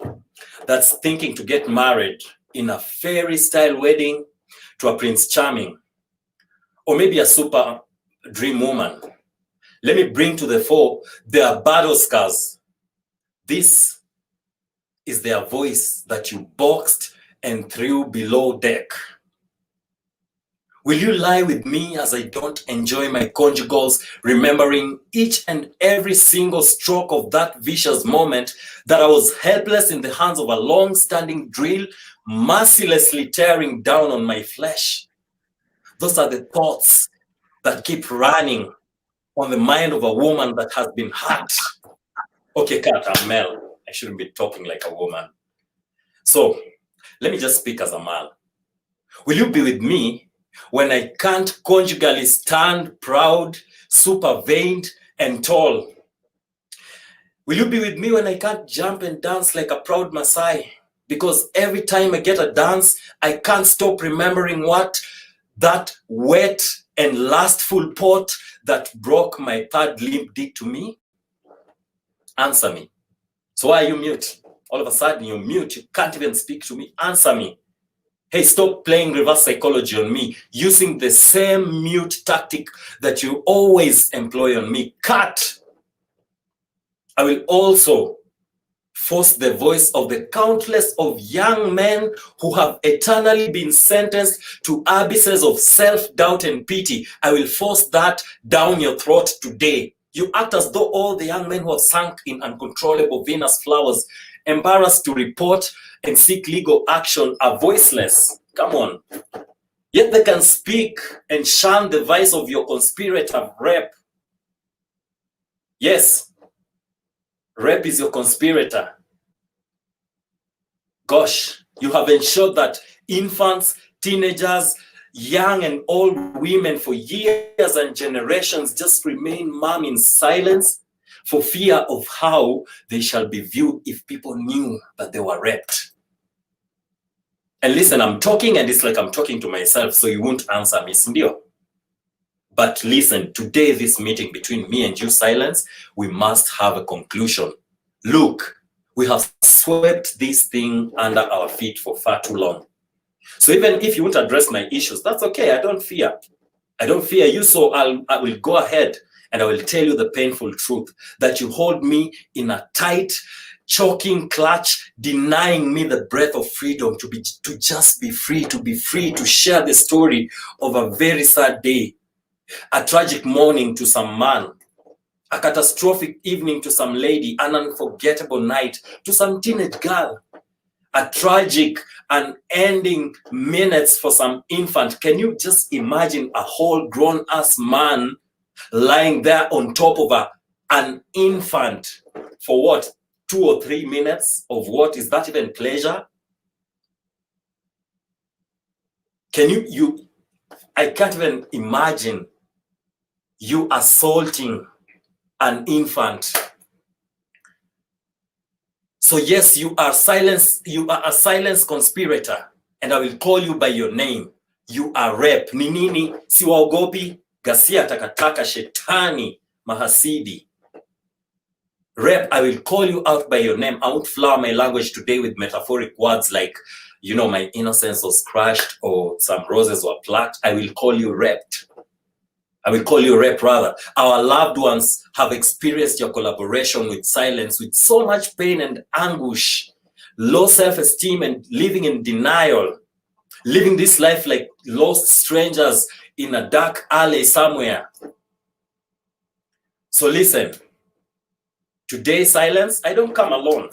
that's thinking to get married in a fairy style wedding to a Prince Charming, or maybe a super dream woman. Let me bring to the fore their battle scars. This is their voice that you boxed and threw below deck. Will you lie with me as I don't enjoy my conjugals, remembering each and every single stroke of that vicious moment that I was helpless in the hands of a long-standing drill, mercilessly tearing down on my flesh? Those are the thoughts that keep running on the mind of a woman that has been hurt. Okay, Kat, I'm male. I shouldn't be talking like a woman. So let me just speak as a man. Will you be with me when I can't conjugally stand proud, super veined, and tall? Will you be with me when I can't jump and dance like a proud Maasai? Because every time I get a dance, I can't stop remembering what that wet and lustful pot that broke my third limb did to me. Answer me. So why are you mute? All of a sudden you're mute. You can't even speak to me. Answer me. Hey, stop playing reverse psychology on me, using the same mute tactic that you always employ on me. Cut. I will also force the voice of the countless of young men who have eternally been sentenced to abysses of self-doubt and pity. I will force that down your throat today. You act as though all the young men who have sunk in uncontrollable Venus flowers, embarrassed to report and seek legal action, are voiceless. Come on. Yet they can speak and shun the vice of your conspirator, rape. Yes, rape is your conspirator. Gosh, you have ensured that infants, teenagers, young and old women for years and generations just remain mum in silence for fear of how they shall be viewed if people knew that they were raped. And listen, I'm talking and it's like I'm talking to myself, so you won't answer me, Sindio. But listen, today, this meeting between me and you, Silence, we must have a conclusion. Look, we have swept this thing under our feet for far too long. So even if you won't address my issues, that's okay. I don't fear. I don't fear you, so I will go ahead and I will tell you the painful truth that you hold me in a tight, choking clutch, denying me the breath of freedom to just be free, to share the story of a very sad day, a tragic morning to some man, a catastrophic evening to some lady, an unforgettable night to some teenage girl, a tragic and ending minutes for some infant. Can you just imagine a whole grown-ass man lying there on top of an infant for what, 2 or 3 minutes of what? Is that even pleasure? Can I can't even imagine you assaulting an infant. So yes, you are a silence conspirator, and I will call you by your name. You are rape. Ni nini? Siwaogopi, gasia takataka, shetani, mahasidi. Rape, I will call you out by your name. I won't flower my language today with metaphoric words like, you know, my innocence was crushed or some roses were plucked. I will call you raped. I will call you rape rather. Our loved ones have experienced your collaboration with Silence with so much pain and anguish, low self-esteem and living in denial, living this life like lost strangers in a dark alley somewhere. So listen, today, Silence, I don't come alone.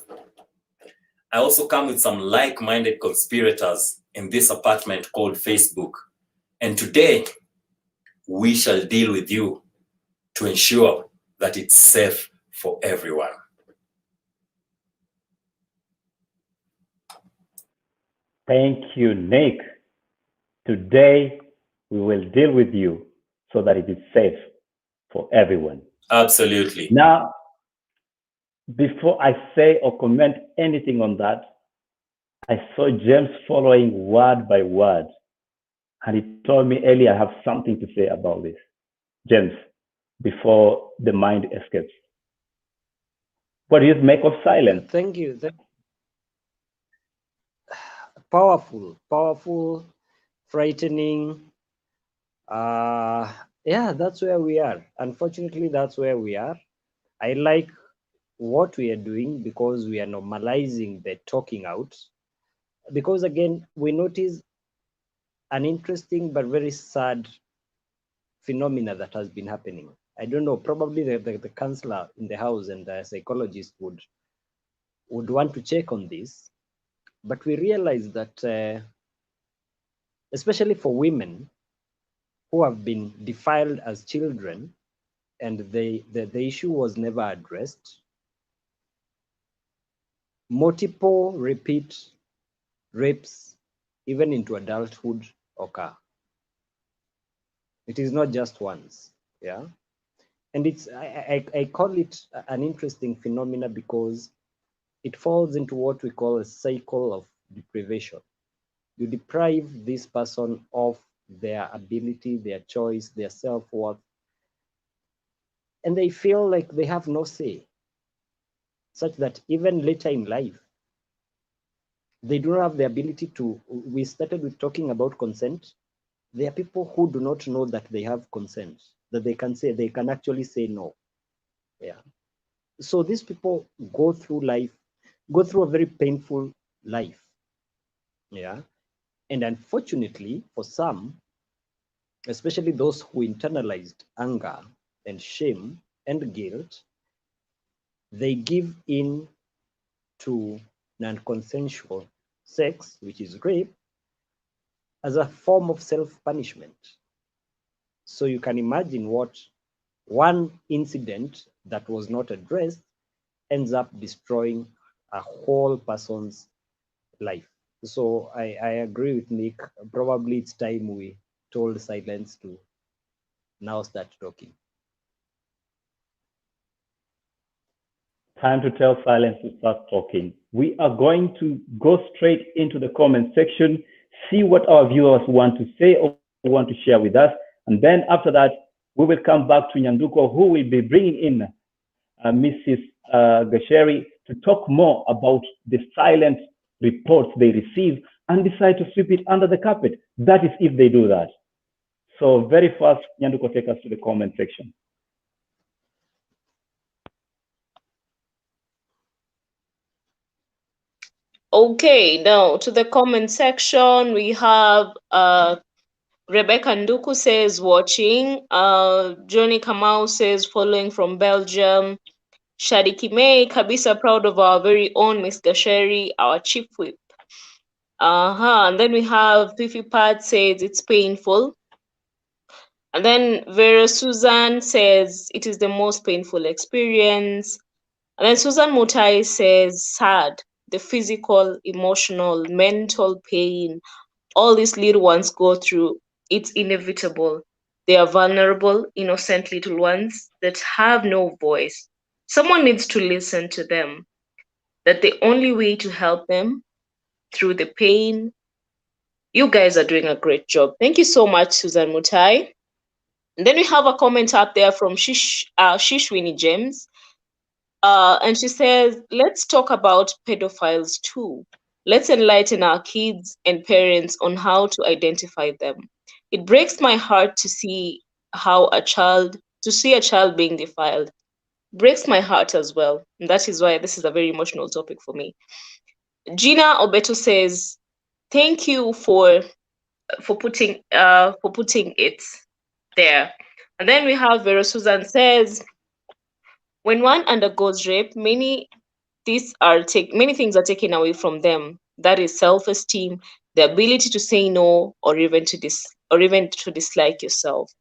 I also come with some like-minded conspirators in this apartment called Facebook. And today, we shall deal with you to ensure that it's safe for everyone. Thank you, Nick. Today, we will deal with you so that it is safe for everyone. Absolutely. Now, before I say or comment anything on that, I saw James following word by word, and he told me earlier I have something to say about this. James, before the mind escapes. What do you make of Silence? Thank you. Powerful, frightening. Yeah, that's where we are. Unfortunately, that's where we are. I like what we are doing because we are normalizing the talking out. Because again, we notice an interesting but very sad phenomena that has been happening. I don't know, probably the counselor in the house and the psychologist would want to check on this. But we realize that, especially for women who have been defiled as children, and the issue was never addressed, multiple repeat rapes, even into adulthood, occur. It is not just once, yeah? And it's I call it an interesting phenomena because it falls into what we call a cycle of deprivation. You deprive this person of their ability, their choice, their self-worth, and they feel like they have no say, such that even later in life, they do not have the ability to. We started with talking about consent. There are people who do not know that they have consent, that they can actually say no. Yeah. So these people go through life go through a very painful life. Yeah. And unfortunately, for some, especially those who internalized anger and shame and guilt, they give in to non-consensual sex, which is rape, as a form of self-punishment. So you can imagine what one incident that was not addressed ends up destroying a whole person's life. So I agree with Nick. Probably it's time we told silence to now start talking. Time to tell silence to start talking. We are going to go straight into the comment section, see what our viewers want to say or want to share with us. And then after that, we will come back to Nyanduko, who will be bringing in Mrs. Gasheri to talk more about the silent reports they receive and decide to sweep it under the carpet. That is if they do that. So very fast, Nyanduko, take us to the comment section. Okay, now to the comment section, we have Rebecca Nduku says watching, Johnny Kamau says following from Belgium, Shadi Kime, Kabisa proud of our very own Miss Gasheri, our chief whip. And then we have Fifi Pat says it's painful. And then Vera Susan says it is the most painful experience. And then Susan Mutai says sad, the physical, emotional, mental pain all these little ones go through, it's inevitable. They are vulnerable, innocent little ones that have no voice. Someone needs to listen to them. That the only way to help them through the pain. You guys are doing a great job. Thank you so much, Susan Mutai. And then we have a comment up there from Shishwini James. And she says, let's talk about pedophiles too. Let's enlighten our kids and parents on how to identify them. It breaks my heart to see a child being defiled. Breaks my heart as well. And that is why this is a very emotional topic for me. Gina Obeto says, thank you for putting it there. And then we have Vera Susan says, when one undergoes rape, many things are taken away from them. That is self-esteem, the ability to say no, or even to dislike yourself.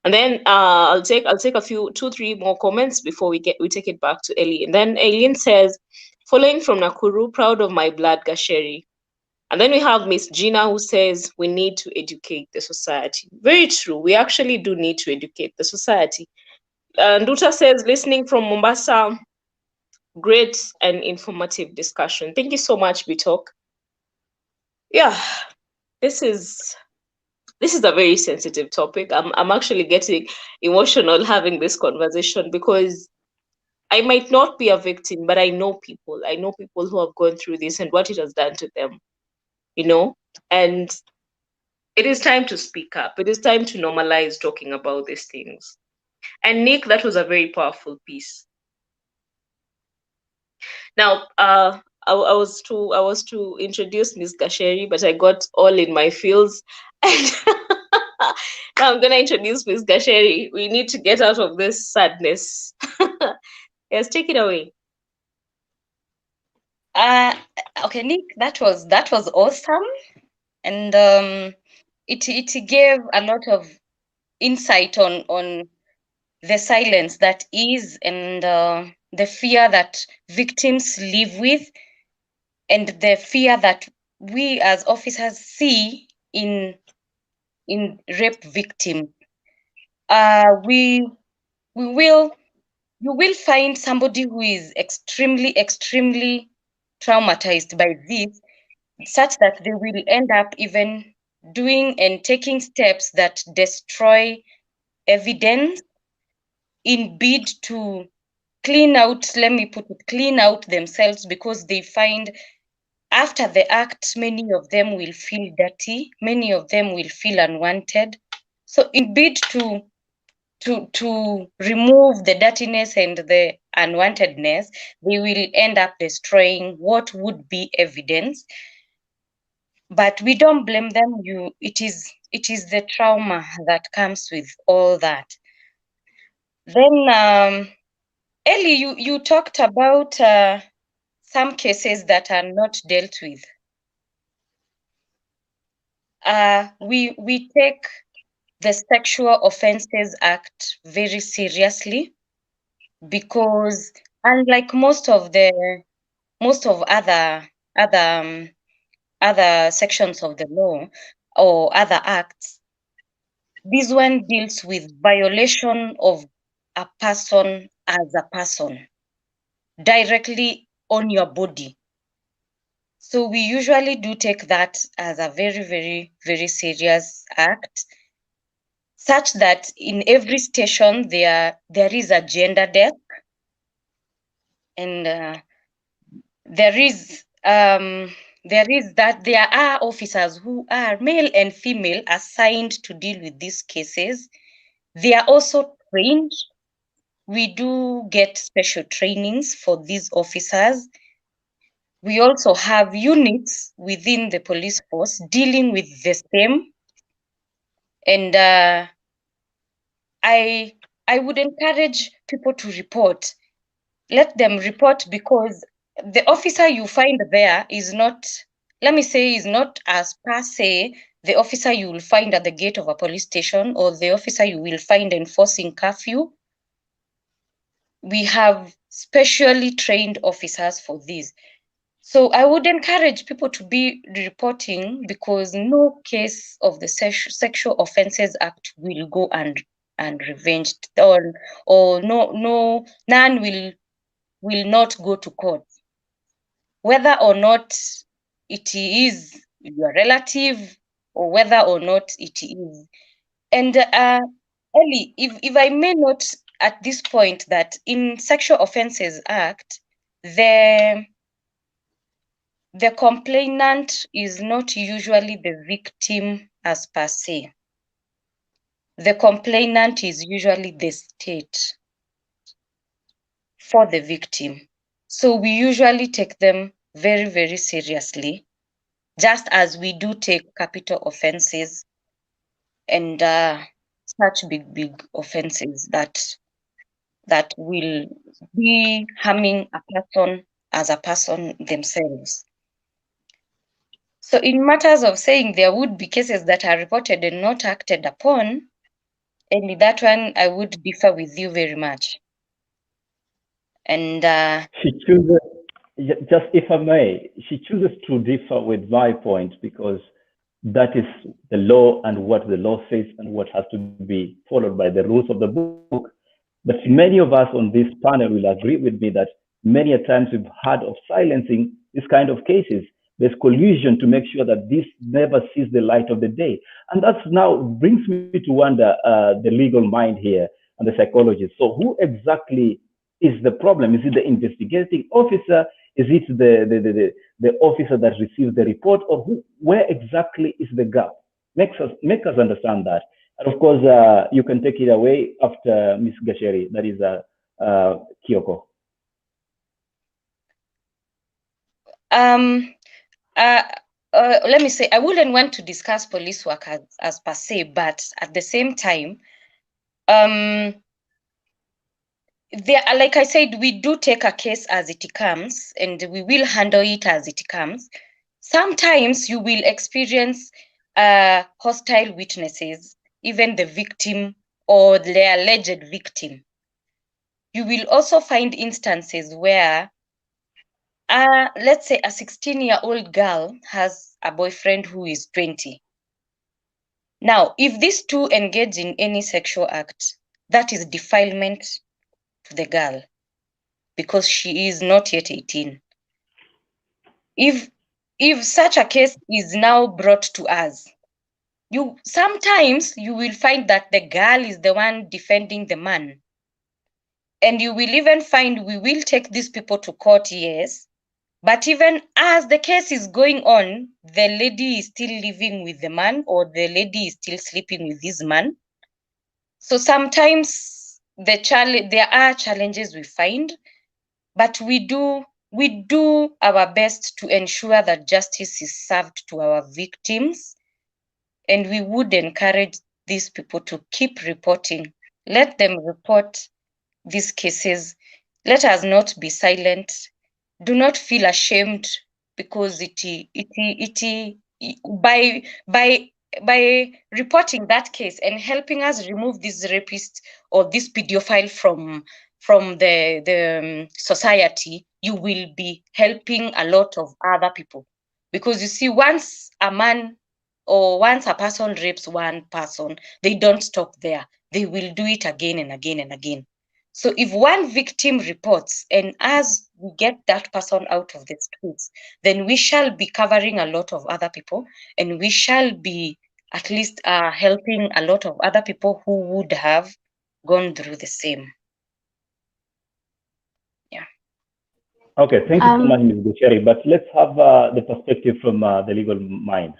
And then I'll take a few 2-3 more comments before we take it back to Ellie. And then Aileen says, following from Nakuru, proud of my blood, Gasheri. And then we have Miss Gina who says we need to educate the society. Very true. We actually do need to educate the society. Nduta says, listening from Mombasa, great and informative discussion. Thank you so much, Bitok. Yeah, this is a very sensitive topic. I'm actually getting emotional having this conversation because I might not be a victim, but I know people. I know people who have gone through this and what it has done to them, and it is time to speak up. It is time to normalize talking about these things. And Nick, that was a very powerful piece. Now, I was to introduce Ms. Gasheri, but I got all in my feels. Now I'm gonna introduce Ms. Gasheri. We need to get out of this sadness. Yes, take it away. Okay, Nick, that was awesome, and it gave a lot of insight on the silence that is, and the fear that victims live with, and the fear that we as officers see in rape victims. You will find somebody who is extremely traumatized by this, such that they will end up even doing and taking steps that destroy evidence in bid to clean out themselves, because they find after the act, many of them will feel dirty, many of them will feel unwanted. So in bid to to remove the dirtiness and the unwantedness, they will end up destroying what would be evidence. But we don't blame them. It is the trauma that comes with all that. Then Ellie, you talked about some cases that are not dealt with. We take the Sexual Offences Act very seriously, because unlike most of other sections of the law or other acts, this one deals with violation of a person as a person directly on your body. So we usually do take that as a very, very, very serious act, such that in every station there is a gender desk, and there are officers who are male and female assigned to deal with these cases. They are also trained. We do get special trainings for these officers. We also have units within the police force dealing with the same. And I would encourage people to report. Let them report, because the officer you find there is not, let me say, is not as per se the officer you will find at the gate of a police station or the officer you will find enforcing curfew. We have specially trained officers for this. So I would encourage people to be reporting, because no case of the Sexual Offences Act will go unrevenged, or none will not go to court, whether or not it is your relative or whether or not it is. And Ellie, if I may note at this point that in Sexual Offences Act, the complainant is not usually the victim as per se. The complainant is usually the state for the victim. So we usually take them very, very seriously, just as we do take capital offenses and such big offenses that will be harming a person as a person themselves. So in matters of saying there would be cases that are reported and not acted upon, and in that one I would differ with you very much. And She chooses, just if I may, she chooses to differ with my point, because that is the law and what the law says and what has to be followed by the rules of the book. But many of us on this panel will agree with me that many a times we've heard of silencing this kind of cases. There's collusion to make sure that this never sees the light of the day. And that's now brings me to wonder the legal mind here and the psychologist. So who exactly is the problem? Is it the investigating officer? Is it the officer that receives the report? Or where exactly is the gap? Make us understand that. And of course, you can take it away after Ms. Gasheri, that is Kyoko. Let me say, I wouldn't want to discuss police work as per se, but at the same time, like I said, we do take a case as it comes, and we will handle it as it comes. Sometimes you will experience hostile witnesses, even the victim or the alleged victim. You will also find instances where, let's say a 16-year-old girl has a boyfriend who is 20. Now, if these two engage in any sexual act, that is defilement to the girl, because she is not yet 18. If such a case is now brought to us, sometimes you will find that the girl is the one defending the man. And you will even find we will take these people to court, yes. But even as the case is going on, the lady is still living with the man, or the lady is still sleeping with this man. So sometimes there are challenges we find, but we do our best to ensure that justice is served to our victims, and we would encourage these people to keep reporting. Let them report these cases. Let us not be silent. Do not feel ashamed, because by reporting that case and helping us remove this rapist or this pedophile from the society, you will be helping a lot of other people. Because you see, once a man or once a person rapes one person, they don't stop there. They will do it again and again and again. So if one victim reports, and as we get that person out of the streets, then we shall be covering a lot of other people, and we shall be at least helping a lot of other people who would have gone through the same. Yeah. Okay, thank you so much, Ms. Bucheri. But let's have the perspective from the legal mind.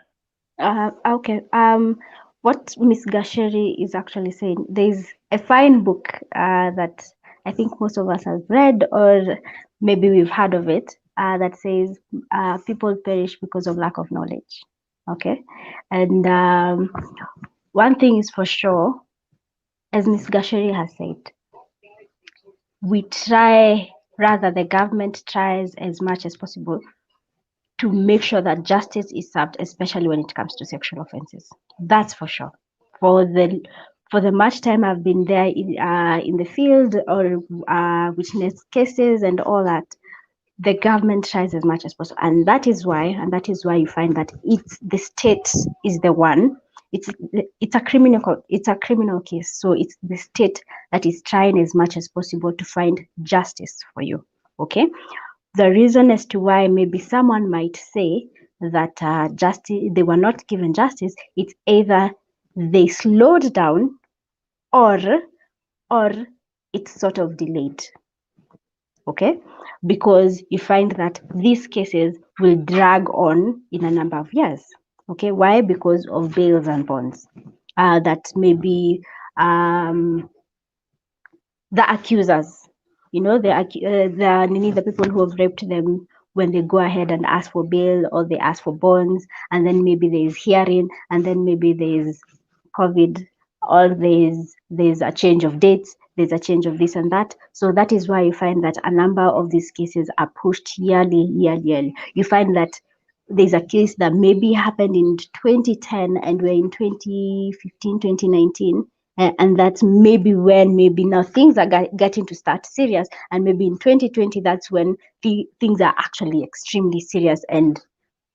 Okay. What Ms. Gasheri is actually saying, there's a fine book that I think most of us have read, or maybe we've heard of it, that says people perish because of lack of knowledge. Okay. And one thing is for sure, as Ms. Gasheri has said, the government tries as much as possible to make sure that justice is served, especially when it comes to sexual offenses. That's for sure. For the much time I've been there in the field or witness cases and all that, the government tries as much as possible, and that is why you find that the state is the one. It's a criminal case, so it's the state that is trying as much as possible to find justice for you. Okay. The reason as to why maybe someone might say that they were not given justice, it's either they slowed down or it's sort of delayed. Okay, because you find that these cases will drag on in a number of years. Okay, why? Because of bails and bonds that maybe the accusers, the people who have raped them, when they go ahead and ask for bail or they ask for bonds, and then maybe there is hearing, and then maybe there is COVID, or there's a change of dates, there's a change of this and that. So that is why you find that a number of these cases are pushed yearly. You find that there's a case that maybe happened in 2010 and we're in 2015, 2019. And that's maybe when now things are getting to start serious, and maybe in 2020 that's when things are actually extremely serious and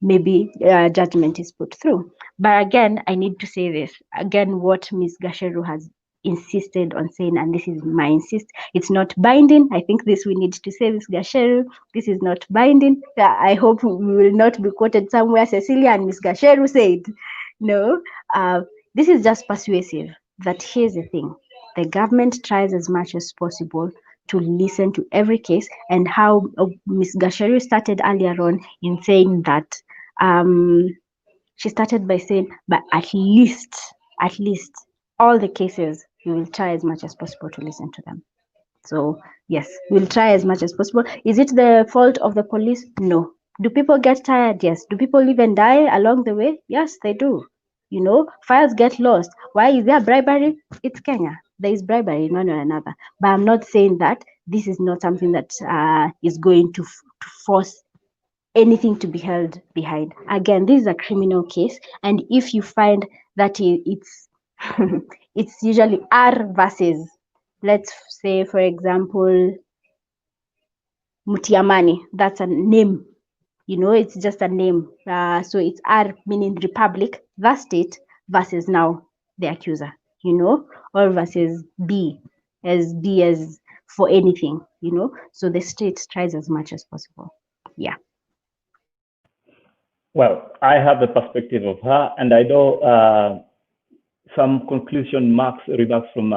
maybe judgment is put through. But again, I need to say this again, what Ms. Gasheru has insisted on saying, and this is my insist, it's not binding. I think this we need to say, Ms. Gasheru, this is not binding. I hope we will not be quoted somewhere, Cecilia and Ms. Gasheru said. No, this is just persuasive. That here's the thing, the government tries as much as possible to listen to every case, and how Ms. Gasheru started earlier on in saying that she started by saying, but at least all the cases, we will try as much as possible to listen to them. So yes, we'll try as much as possible. Is it the fault of the police? No. Do people get tired? Yes. Do people even die along the way? Yes, they do. Files get lost. Why is there bribery? It's Kenya. There is bribery in one or another. But I'm not saying that this is not something that is going to force anything to be held behind. Again, this is a criminal case, and if you find that it's it's usually R versus, let's say, for example, Mutiamani, that's a name. It's just a name. So it's R meaning Republic, the state, versus now the accuser, or versus B as for anything, So the state tries as much as possible. Yeah. Well, I have the perspective of her, and I know some conclusion remarks from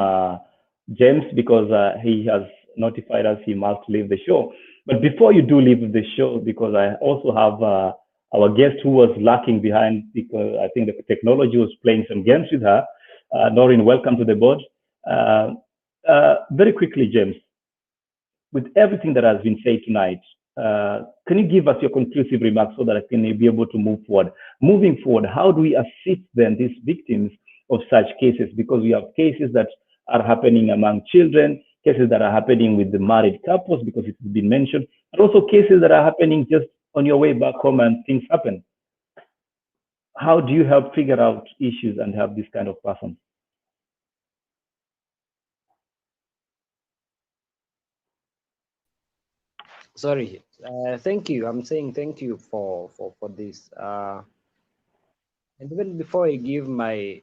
James, because he has notified us he must leave the show. But before you do leave the show, because I also have our guest who was lacking behind, because I think the technology was playing some games with her. Noreen, welcome to the board. Very quickly, James, with everything that has been said tonight, can you give us your conclusive remarks so that I can be able to move forward? Moving forward, how do we assist then these victims of such cases? Because we have cases that are happening among children, cases that are happening with the married couples, because it's been mentioned, and also cases that are happening just on your way back home and things happen. How do you help figure out issues and help this kind of person? Sorry, thank you. I'm saying thank you for this. And even before I give my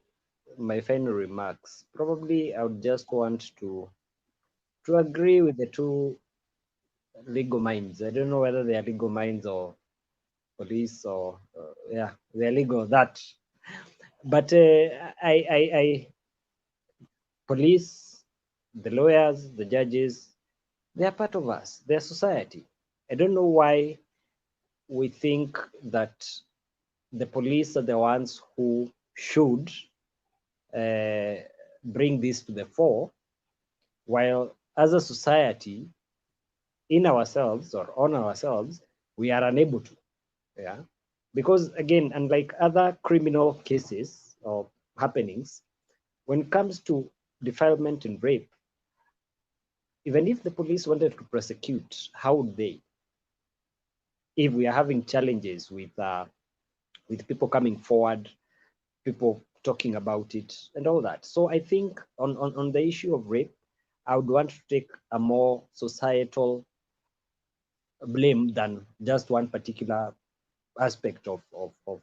final remarks, probably I would just want to agree with the two legal minds. I don't know whether they are legal minds or police or yeah, they're legal that. But I police, the lawyers, the judges, they are part of us. They're society. I don't know why we think that the police are the ones who should bring this to the fore, while as a society, in ourselves or on ourselves, we are unable to. Yeah, because again, unlike other criminal cases or happenings, when it comes to defilement and rape, even if the police wanted to prosecute, how would they? If we are having challenges with people coming forward, people talking about it and all that. So I think on the issue of rape, I would want to take a more societal blame than just one particular aspect of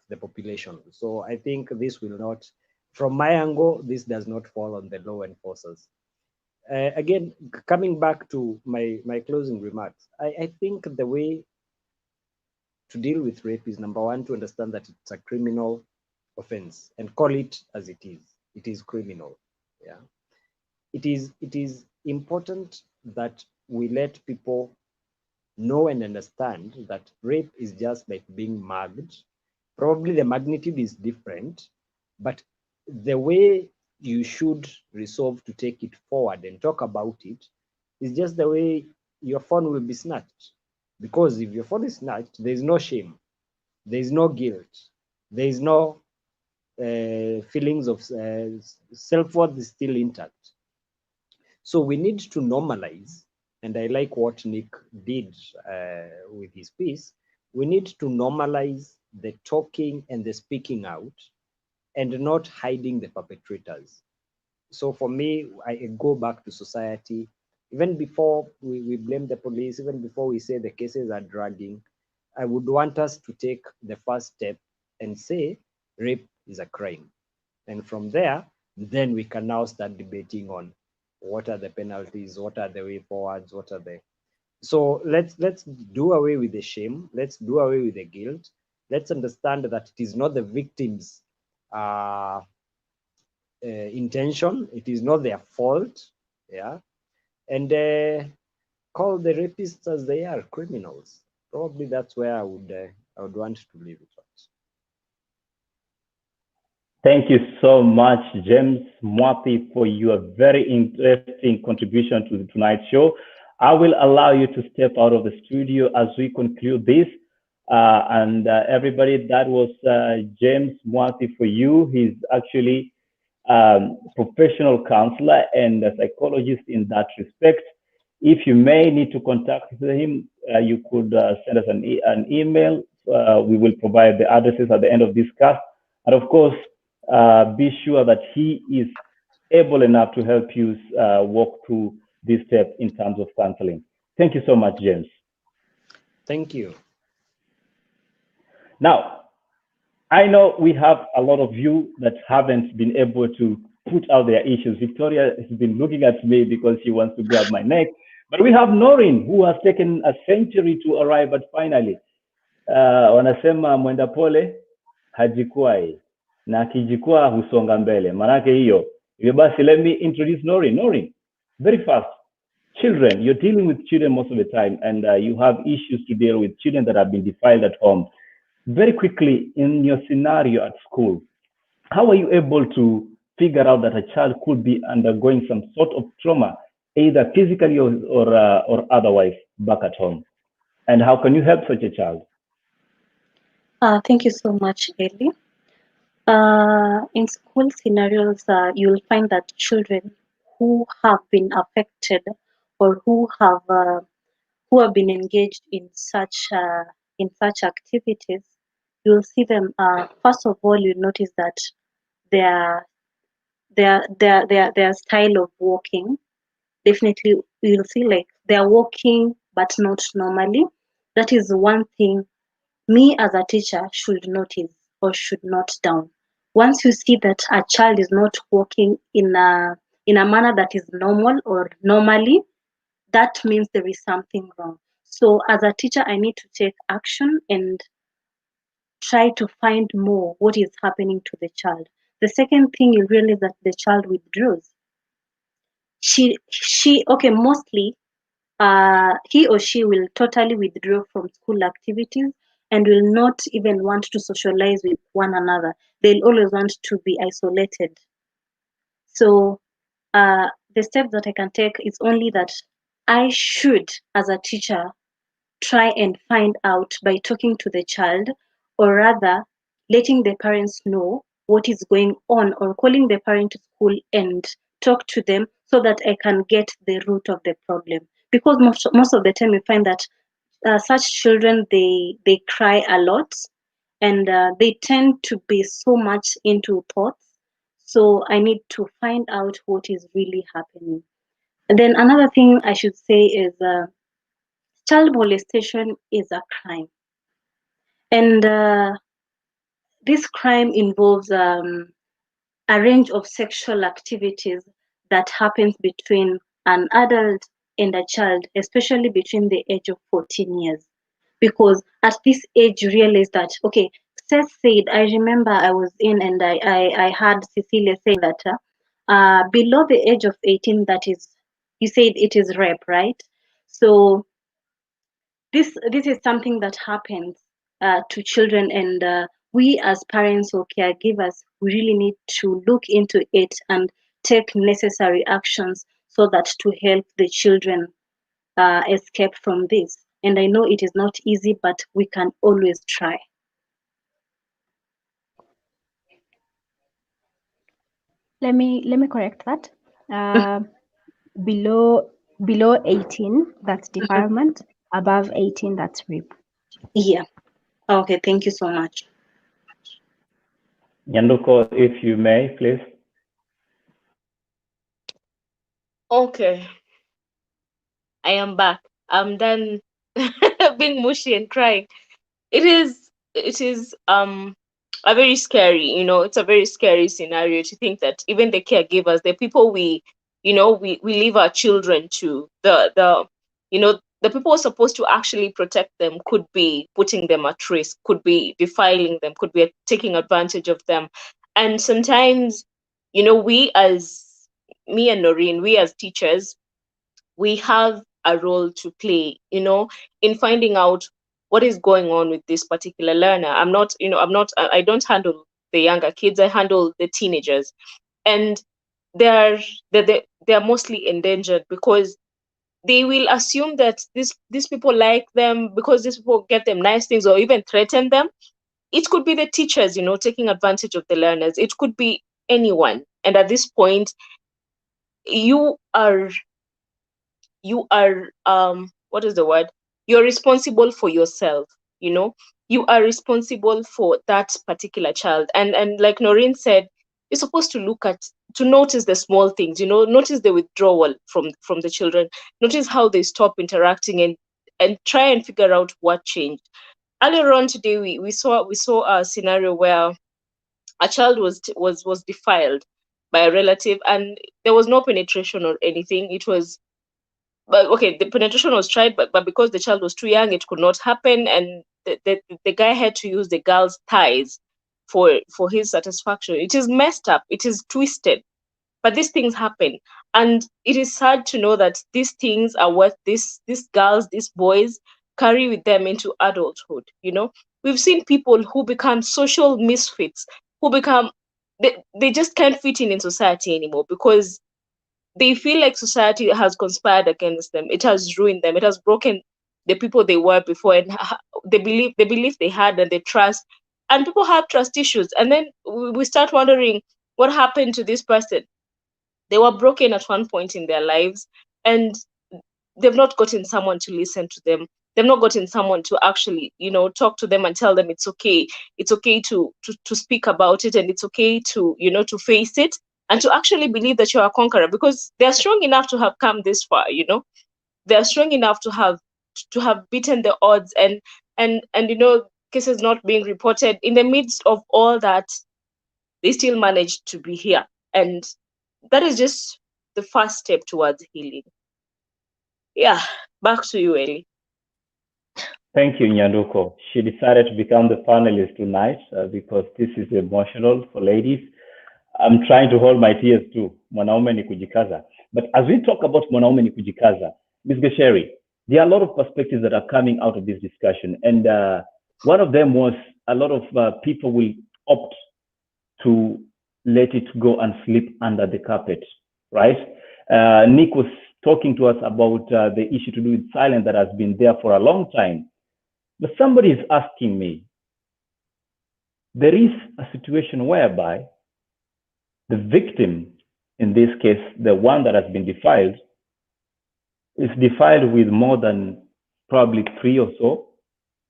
the population. So I think this will not, from my angle, this does not fall on the law enforcers. Again, coming back to my closing remarks, I think the way to deal with rape is, number one, to understand that it's a criminal offense and call it as it is. It is criminal. Yeah. It is important that we let people know and understand that rape is just like being mugged. Probably the magnitude is different, but the way you should resolve to take it forward and talk about it is just the way your phone will be snatched. Because if your phone is snatched, there is no shame, there is no guilt, there is no feelings of self-worth is still intact. So we need to normalize, and I like what Nick did with his piece. We need to normalize the talking and the speaking out and not hiding the perpetrators. So for me, I go back to society. Even before we blame the police, even before we say the cases are dragging, I would want us to take the first step and say rape is a crime. And from there, then we can now start debating on what are the penalties, what are the way forwards, what are the... So let's do away with the shame. Let's do away with the guilt. Let's understand that it is not the victim's intention. It is not their fault. Yeah. And call the rapists as they are, criminals. Probably that's where I would want to leave it at. Thank you so much, James Mwapi, for your very interesting contribution to tonight's show. I will allow you to step out of the studio as we conclude this. Everybody, that was James Mwapi for you. He's actually professional counselor and a psychologist in that respect. If you may need to contact him, you could send us an email. We will provide the addresses at the end of this cast. And of course, be sure that he is able enough to help you walk through this step in terms of counseling. Thank you so much, James. Thank you. Now, I know we have a lot of you that haven't been able to put out their issues. Victoria has been looking at me because she wants to grab my neck. But we have Noreen, who has taken a century to arrive, but finally, wanasema mwenda pole hajikwai na akijikwaa husonga mbele. Manake hiyo. Hivyo basi, let me introduce Noreen. Noreen, very fast. Children, you're dealing with children most of the time, and you have issues to deal with children that have been defiled at home. Very quickly, in your scenario at school, how are you able to figure out that a child could be undergoing some sort of trauma, either physically or otherwise back at home? And how can you help such a child? Thank you so much, Ellie. In school scenarios, you'll find that children who have been affected or who have been engaged in such activities, you'll see them. First of all, you'll notice that their their style of walking, definitely you'll see like they're walking but not normally. That is one thing me as a teacher should notice or should note down. Once you see that a child is not walking in a manner that is normal or normally, that means there is something wrong. So as a teacher, I need to take action and try to find more what is happening to the child. The second thing you realize that the child withdraws. She okay, mostly he or she will totally withdraw from school activities and will not even want to socialize with one another. They'll always want to be isolated. So the step that I can take is only that I should, as a teacher, try and find out by talking to the child, or rather letting the parents know what is going on, or calling the parent to school and talk to them so that I can get the root of the problem. Because most of the time you find that such children, they cry a lot, and they tend to be so much into thoughts. So I need to find out what is really happening. And then another thing I should say is child molestation is a crime, and this crime involves a range of sexual activities that happens between an adult and a child, especially between the age of 14 years. Because at this age, you realize that, okay, Seth said, I remember I was in and I heard Cecilia say that below the age of 18, that is, you said it is rape, right? So this is something that happens to children, and we as parents or caregivers, we really need to look into it and take necessary actions so that to help the children escape from this. And I know it is not easy, but we can always try. Let me correct that. Below 18, that's defilement. Above 18, that's rape. Yeah. Okay, thank you so much. Nyanduko, if you may, please. Okay, I am back. I'm done being mushy and crying. It is a very scary, it's a very scary scenario to think that even the caregivers, the people we leave our children to, the people who are supposed to actually protect them could be putting them at risk, could be defiling them, could be taking advantage of them. And sometimes, we as me and Noreen, we as teachers, we have a role to play, in finding out what is going on with this particular learner. I don't handle the younger kids, I handle the teenagers. And they're mostly endangered because they will assume that these people like them because these people get them nice things or even threaten them. It could be the teachers, taking advantage of the learners. It could be anyone. And at this point, you are what is the word, you're responsible for yourself. You are responsible for that particular child. And like Noreen said, you're supposed to notice the small things, notice the withdrawal from the children, notice how they stop interacting, and try and figure out what changed. Earlier on today, we saw a scenario where a child was defiled by a relative, and there was no penetration or anything. It was, but okay, the penetration was tried, but because the child was too young, it could not happen, and the guy had to use the girl's thighs for his satisfaction. It is messed up. It is twisted, but these things happen, and it is sad to know that these things are what these girls, these boys carry with them into adulthood. We've seen people who become social misfits, who become they just can't fit in society anymore, because they feel like society has conspired against them. It has ruined them. It has broken the people they were before, and they believe they had, and they trust. And people have trust issues. And then we start wondering what happened to this person. They were broken at one point in their lives, and they've not gotten someone to listen to them. They've not gotten someone to actually, talk to them and tell them it's okay. It's okay to speak about it, and it's okay to, to face it, and to actually believe that you're a conqueror, because they're strong enough to have come this far. They're strong enough to have beaten the odds, and cases not being reported. In the midst of all that, they still managed to be here, and that is just the first step towards healing. Yeah, back to you, Ellie. Thank you, Nyanduko. She decided to become the panelist tonight because this is emotional for ladies. I'm trying to hold my tears too. Mwanaume ni kujikaza. But as we talk about mwanaume ni kujikaza, Ms. Gesheri, there are a lot of perspectives that are coming out of this discussion. And one of them was a lot of people will opt to let it go and sleep under the carpet, right? Nick was talking to us about the issue to do with silence that has been there for a long time. But somebody is asking me, there is a situation whereby the victim, in this case, the one that has been defiled, is defiled with more than probably 3 or so,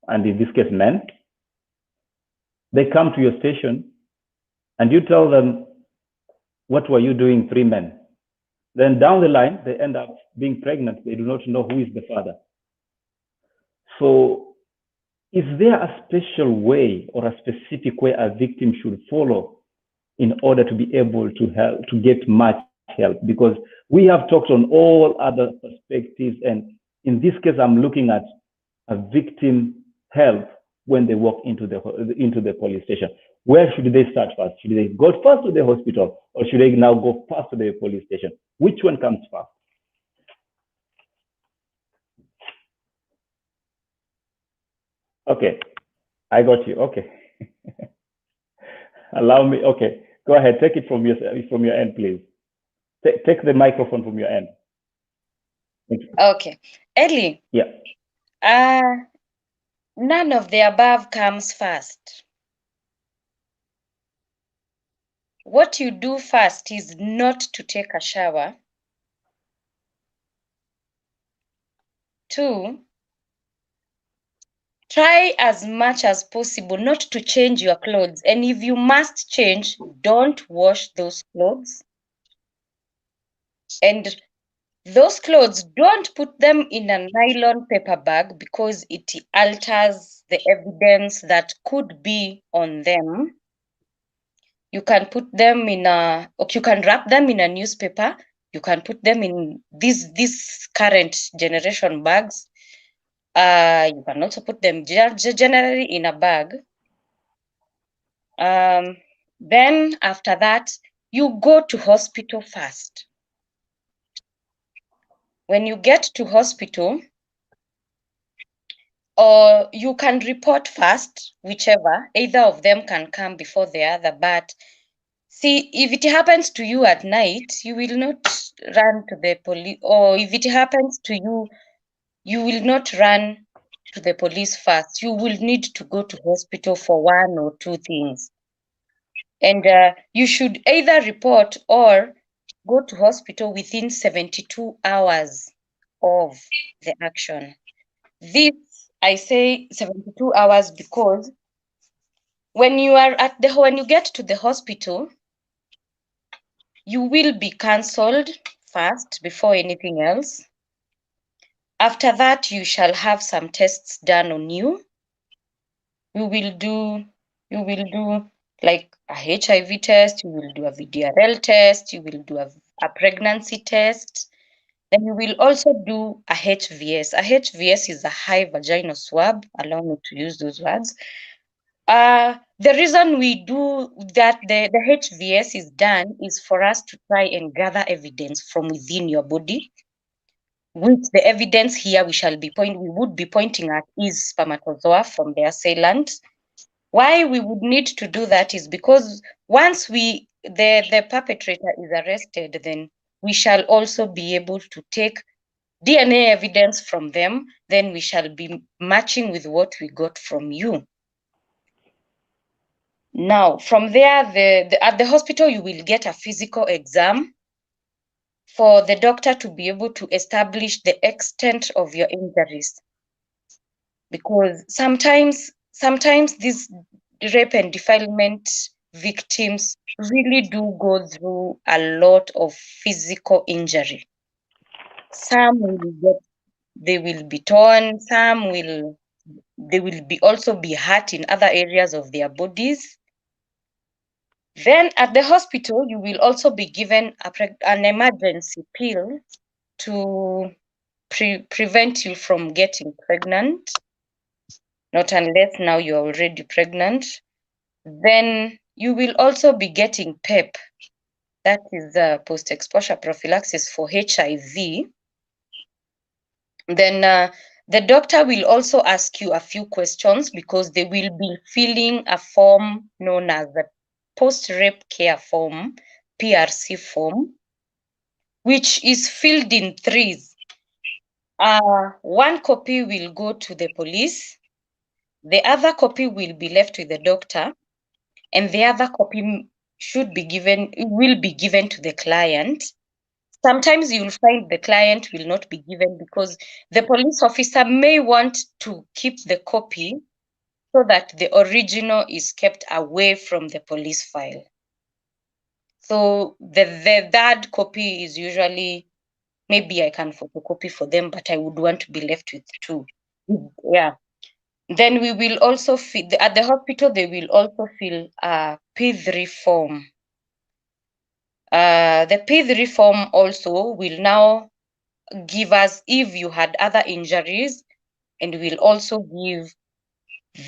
and in this case, men. They come to your station and you tell them, what were you doing, 3 men? Then down the line, they end up being pregnant. They do not know who is the father. So is there a special way or a specific way a victim should follow in order to be able to help, to get much help? Because we have talked on all other perspectives, and in this case, I'm looking at a victim help when they walk into the police station. Where should they start first? Should they go first to the hospital, or should they now go first to the police station? Which one comes first? Okay, I got you. Okay. Allow me. Okay, go ahead. Take it from your end, please. Take the microphone from your end. Okay. Ellie. Yeah. None of the above comes first. What you do first is not to take a shower. 2, try as much as possible not to change your clothes. And if you must change, don't wash those clothes. And those clothes, don't put them in a nylon paper bag, because it alters the evidence that could be on them. You can put them in you can wrap them in a newspaper. You can put them in these current generation bags. You can also put them generally in a bag. Then after that, you go to hospital first. When you get to hospital, or you can report first, whichever, either of them can come before the other. But see, if it happens to you at night, you will not run to the police, or if it happens to you, you will not run to the police first. You will need to go to hospital for 1 or 2 things. And you should either report or go to hospital within 72 hours of the action. This, I say 72 hours because when you get to the hospital, you will be cancelled first before anything else. After that, you shall have some tests done on you. You will do like a HIV test, you will do a VDRL test, you will do a pregnancy test. Then you will also do a HVS. A HVS is a high vaginal swab. Allow me to use those words. The reason we do that, the HVS is done, is for us to try and gather evidence from within your body, which the evidence here we would be pointing at is spermatozoa from the assailant. Why we would need to do that is because once the perpetrator is arrested, then we shall also be able to take DNA evidence from them. Then we shall be matching with what we got from you. Now, from there, at the hospital, you will get a physical exam for the doctor to be able to establish the extent of your injuries. Because sometimes these rape and defilement victims really do go through a lot of physical injury. Some they will be torn, they will also be hurt in other areas of their bodies. Then at the hospital, you will also be given an emergency pill to prevent you from getting pregnant, not unless now you're already pregnant. Then you will also be getting PEP, that is post-exposure prophylaxis for HIV. Then the doctor will also ask you a few questions because they will be filling a form known as the post-rape care form, PRC form, which is filled in threes. One copy will go to the police, the other copy will be left with the doctor, and the other copy will be given to the client. Sometimes you'll find the client will not be given because the police officer may want to keep the copy so that the original is kept away from the police file. So the third copy is usually, maybe I can photocopy for them, but I would want to be left with two. Yeah. Then we will also fill, at the hospital, they will also fill a P3 form. The P3 form also will now give us if you had other injuries, and will also give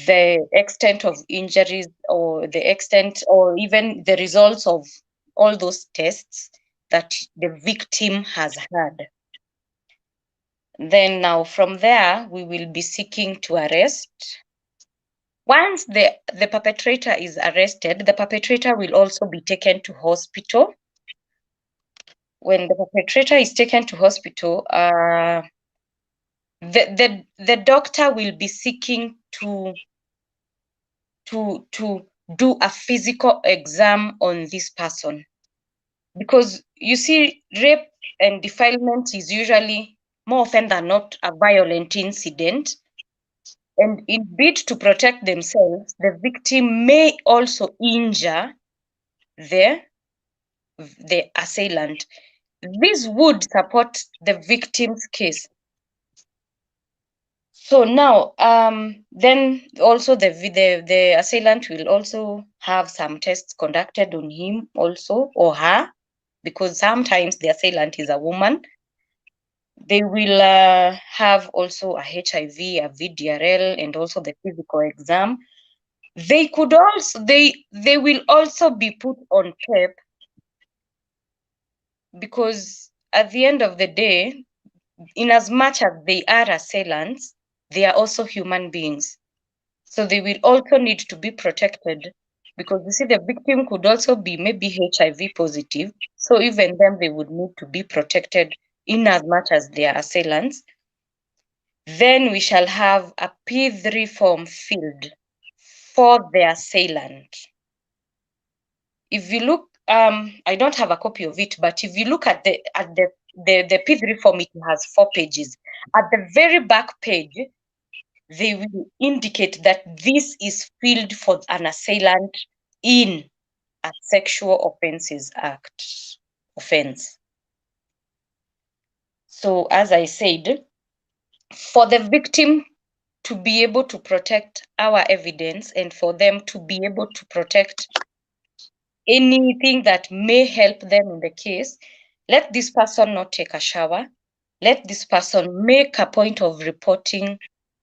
the extent of injuries or the extent or even the results of all those tests that the victim has had. Then now from there, we will be seeking to arrest. Once the perpetrator is arrested, the perpetrator will also be taken to hospital. When the perpetrator is taken to hospital, the doctor will be seeking to do a physical exam on this person, because you see, rape and defilement is usually more often than not a violent incident, and in bid to protect themselves, the victim may also injure the assailant. This would support the victim's case. So now, then also the assailant will also have some tests conducted on him also, or her, because sometimes the assailant is a woman. They will have also a HIV, a VDRL, and also the physical exam. They could also, they will also be put on PEP, because at the end of the day, in as much as they are assailants, they are also human beings. So they will also need to be protected, because you see, the victim could also be maybe HIV positive. So even them, they would need to be protected in as much as they are assailants. Then we shall have a P3 form filled for the assailant. If you look, I don't have a copy of it, but if you look at the P3 form, it has 4 pages. At the very back page, they will indicate that this is filled for an assailant in a Sexual Offences Act offense. So as I said, for the victim to be able to protect our evidence and for them to be able to protect anything that may help them in the case, let this person not take a shower. Let this person make a point of reporting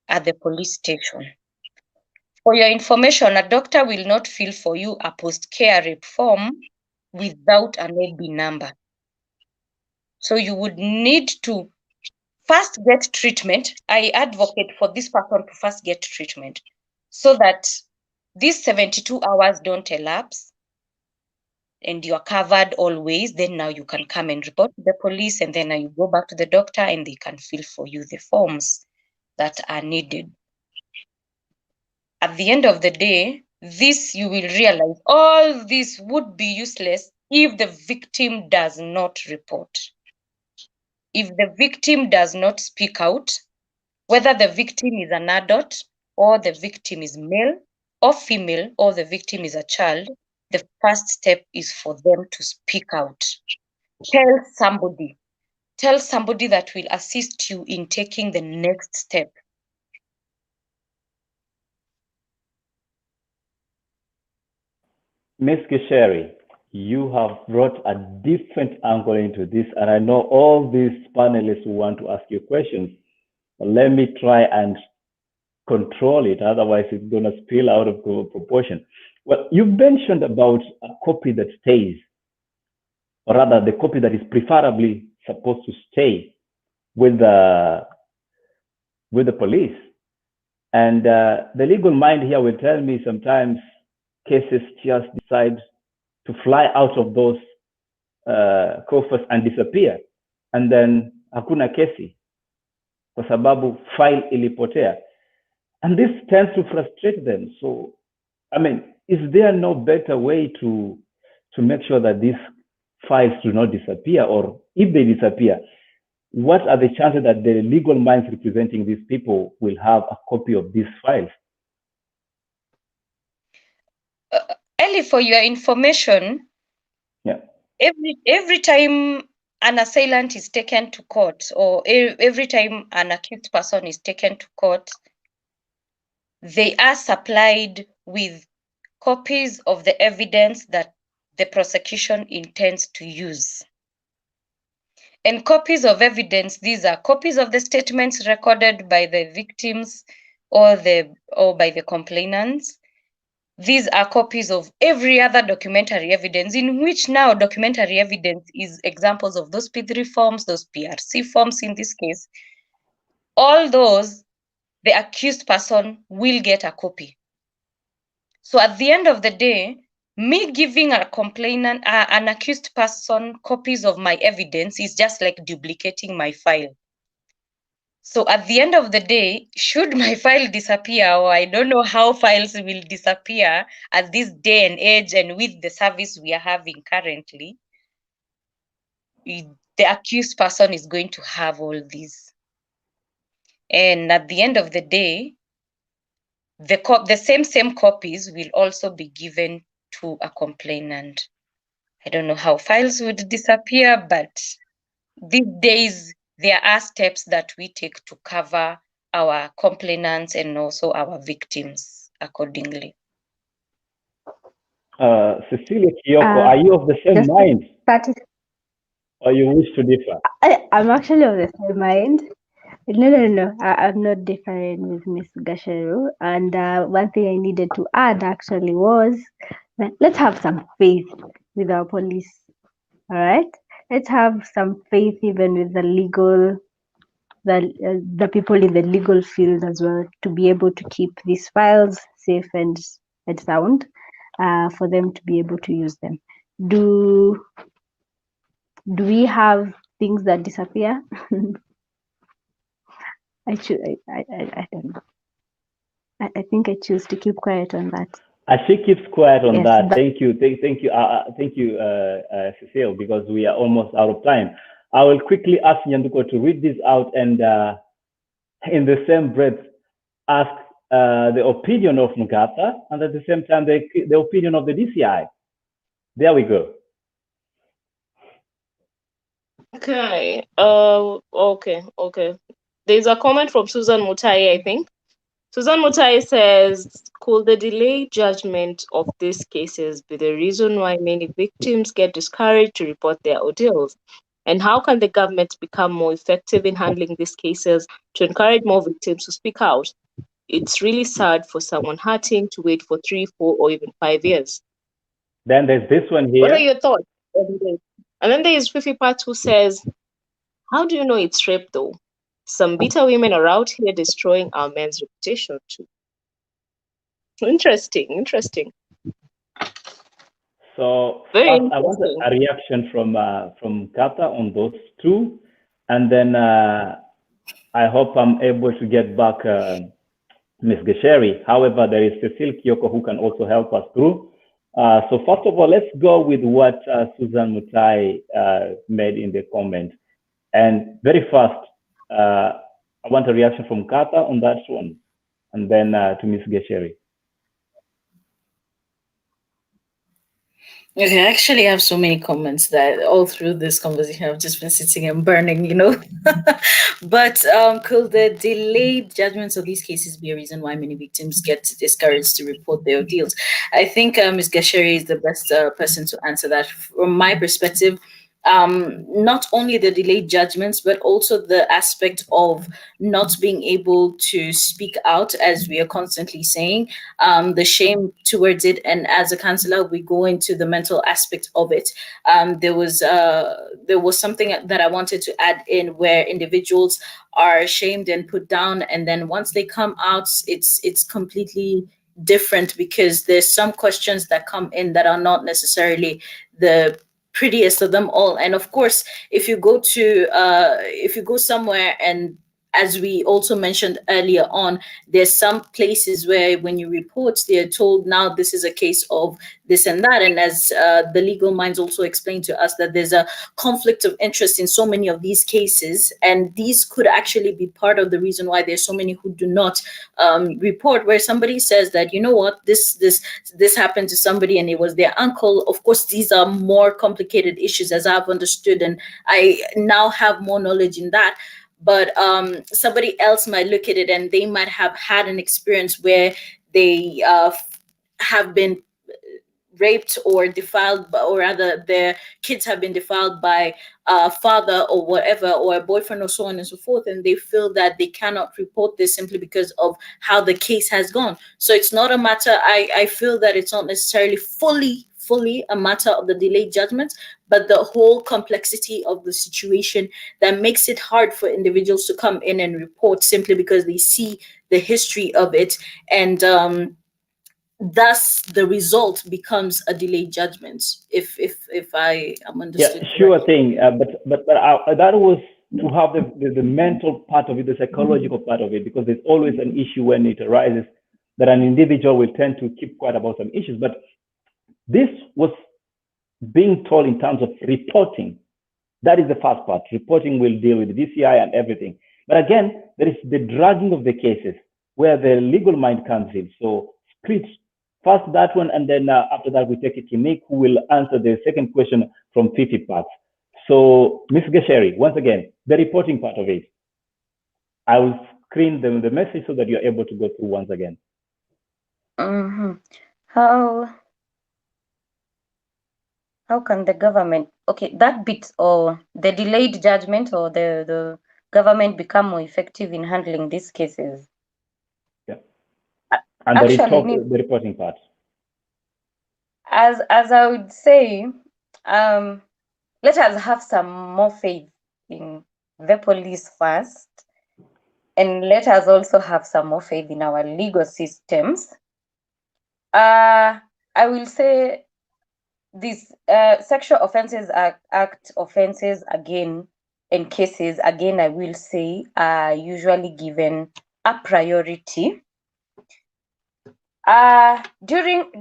at the police station. For your information, a doctor will not fill for you a post-care rape form without an AB number. So you would need to first get treatment. I advocate for this person to first get treatment so that these 72 hours don't elapse and you are covered always, then now you can come and report to the police, and then now you go back to the doctor and they can fill for you the forms that are needed. At the end of the day, this you will realize all this would be useless if the victim does not report. If the victim does not speak out, whether the victim is an adult or the victim is male or female or the victim is a child, the first step is for them to speak out. Tell somebody that will assist you in taking the next step. Ms. Kisheri, you have brought a different angle into this, and I know all these panelists who want to ask you questions. But let me try and control it, otherwise it's going to spill out of proportion. Well, you mentioned about a copy that stays, or rather the copy that is preferably supposed to stay with the police. And the legal mind here will tell me sometimes cases just decide to fly out of those coffers and disappear, and then hakuna kesi kwa sababu file ilipotea, and this tends to frustrate them. So, I mean, is there no better way to make sure that these files do not disappear, or if they disappear, what are the chances that the legal minds representing these people will have a copy of these files? Ellie, for your information, yeah, every time an assailant is taken to court, or every time an accused person is taken to court, they are supplied with copies of the evidence that the prosecution intends to use. And copies of evidence, these are copies of the statements recorded by the victims or by the complainants. These are copies of every other documentary evidence, in which now documentary evidence is examples of those P3 forms, those PRC forms in this case. All those, the accused person will get a copy. So at the end of the day, me giving a complainant, an accused person, copies of my evidence is just like duplicating my file. So at the end of the day, should my file disappear, or I don't know how files will disappear at this day and age and with the service we are having currently, the accused person is going to have all these. And at the end of the day, the same copies will also be given to a complainant. I don't know how files would disappear, but these days there are steps that we take to cover our complainants and also our victims accordingly. Cecilia Kiyoko, are you of the same mind? Or you wish to differ? I'm actually of the same mind. No. I'm not different with Miss Gasheru. And one thing I needed to add actually was that let's have some faith with our police. All right, let's have some faith even with the people in the legal field as well, to be able to keep these files safe and sound, for them to be able to use them. Do we have things that disappear? I don't know. I think I choose to keep quiet on that. She keeps quiet on Yes, that. Thank you, Cecile, because we are almost out of time. I will quickly ask Nyanduko to read this out, and in the same breath, ask the opinion of Mugata, and at the same time, the opinion of the DCI. There we go. Okay. Okay. There's a comment from Susan Mutai, I think. Susan Mutai says, could the delayed judgment of these cases be the reason why many victims get discouraged to report their ordeals? And how can the government become more effective in handling these cases to encourage more victims to speak out? It's really sad for someone hurting to wait for 3, 4, or even 5 years. Then there's this one here. What are your thoughts? And then there's Fifi Pat who says, how do you know it's rape though? Some bitter women are out here destroying our men's reputation too. Interesting. So Very first, I want interesting. a reaction from Kata on those two, and then I hope I'm able to get back Ms. Gesheri. However, there is Cecile Kyoko who can also help us through. So first of all, let's go with what Susan Mutai made in the comment. And very fast, I want a reaction from Kata on that one, and then to Ms. Gesheri. Okay, I actually have so many comments that all through this conversation I've just been sitting and burning, you know. But could the delayed judgments of these cases be a reason why many victims get discouraged to report their ordeals? I think Ms. Gasheri is the best person to answer that. From my perspective, not only the delayed judgments, but also the aspect of not being able to speak out, as we are constantly saying, the shame towards it. And as a counselor, we go into the mental aspect of it. There was something that I wanted to add in where individuals are shamed and put down, and then once they come out, it's completely different, because there's some questions that come in that are not necessarily the prettiest of them all. And of course, if you go somewhere, and as we also mentioned earlier on, there's some places where when you report, they're told, now this is a case of this and that. And as the legal minds also explained to us, that there's a conflict of interest in so many of these cases. And these could actually be part of the reason why there's so many who do not report, where somebody says that, you know what, this happened to somebody and it was their uncle. Of course, these are more complicated issues, as I've understood, and I now have more knowledge in that. But somebody else might look at it and they might have had an experience where they have been raped or defiled, or rather their kids have been defiled by a father or whatever, or a boyfriend, or so on and so forth, and they feel that they cannot report this simply because of how the case has gone. So it's not a matter, I feel that it's not necessarily fully a matter of the delayed judgments, but the whole complexity of the situation that makes it hard for individuals to come in and report simply because they see the history of it, and thus the result becomes a delayed judgment. If I am understood. Yeah, sure thing. But that was to have the mental part of it, the psychological part of it, because there's always an issue when it arises that an individual will tend to keep quiet about some issues. But this was being told in terms of reporting. That is the first part. Reporting will deal with the DCI and everything. But again, there is the dragging of the cases where the legal mind comes in. So split first that one, and then after that we take it to Nick, who will answer the second question from Fifi parts. So Ms. Gesheri, once again, the reporting part of it. I will screen the message so that you're able to go through once again. How can the government, okay, that bit, or the delayed judgment, or the government become more effective in handling these cases? Yeah. And actually, the reporting part. As I would say, let us have some more faith in the police first, and let us also have some more faith in our legal systems. I will say these Sexual Offences Act offences, again, and cases, again, I will say, are usually given a priority. During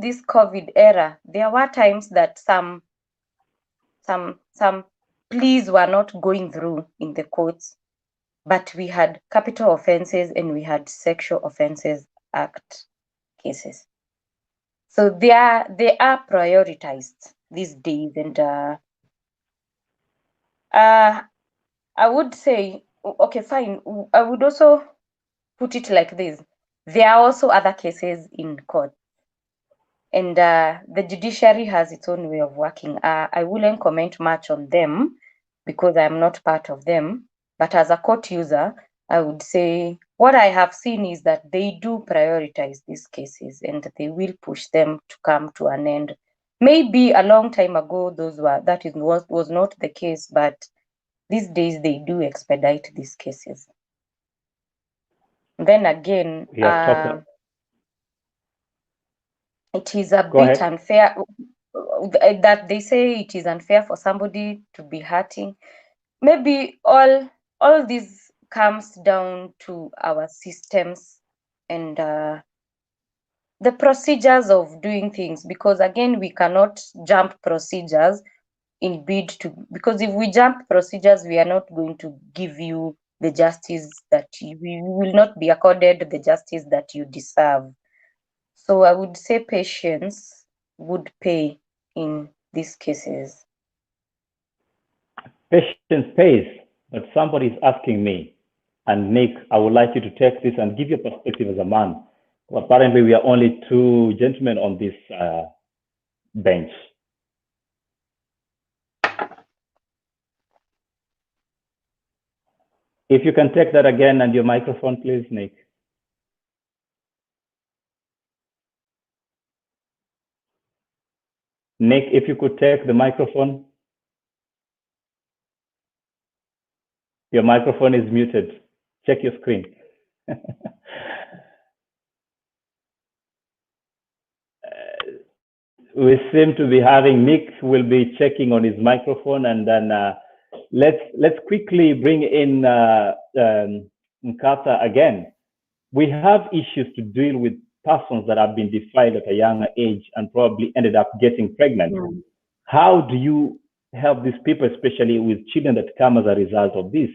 this COVID era, there were times that some pleas were not going through in the courts, but we had capital offences and we had Sexual Offences Act cases. So they are prioritized these days, and I would say, okay, fine. I would also put it like this: there are also other cases in court, and the judiciary has its own way of working. I wouldn't comment much on them because I'm not part of them. But as a court user, I would say what I have seen is that they do prioritize these cases, and they will push them to come to an end. Maybe a long time ago, was not the case, but these days they do expedite these cases. Then again, it is a Go bit ahead. unfair that they say it is unfair for somebody to be hurting. Maybe all this comes down to our systems and the procedures of doing things, because again we cannot jump procedures in bid to, because if we jump procedures we are not going to give you the justice that we will not be accorded the justice that you deserve. So I would say patience would pay in these cases. Patience pays, but somebody is asking me, and Nick, I would like you to take this and give your perspective as a man. Well, apparently, we are only two gentlemen on this bench. If you can take that again and your microphone, please, Nick. Nick, if you could take the microphone. Your microphone is muted. Check your screen. We seem to be having Nick will be checking on his microphone, and then let's quickly bring in Nkata again. We have issues to deal with persons that have been defiled at a younger age and probably ended up getting pregnant. Yeah. How do you help these people, especially with children that come as a result of this?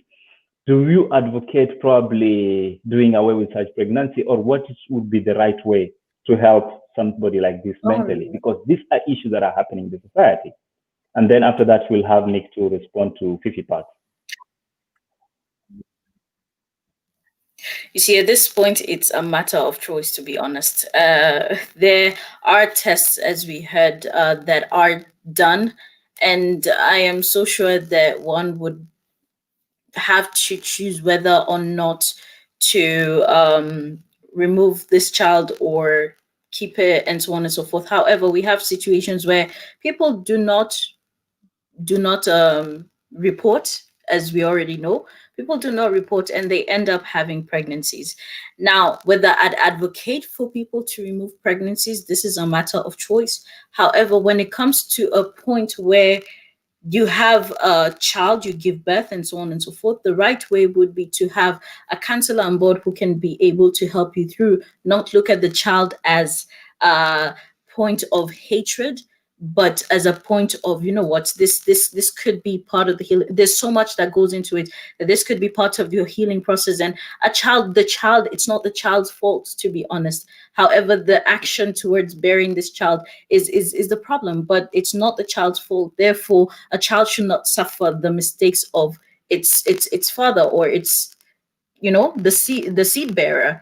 Do you advocate probably doing away with such pregnancy, or what would be the right way to help somebody like this mentally? Because these are issues that are happening in the society. And then after that, we'll have Nick to respond to Fifi Parts. You see, at this point, it's a matter of choice, to be honest. There are tests, as we heard, that are done. And I am so sure that one would have to choose whether or not to remove this child or keep it, and so on and so forth. However, we have situations where people do not report, as we already know. People do not report and they end up having pregnancies. Now, whether I'd advocate for people to remove pregnancies, this is a matter of choice. However, when it comes to a point where you have a child, you give birth, and so on and so forth, the right way would be to have a counselor on board who can be able to help you through, not look at the child as a point of hatred, but as a point of, you know what, this could be part of the healing. There's so much that goes into it, that this could be part of your healing process. And the child, it's not the child's fault, to be honest. However, the action towards bearing this child is the problem, but it's not the child's fault. Therefore, a child should not suffer the mistakes of its father, or its, you know, the seed bearer.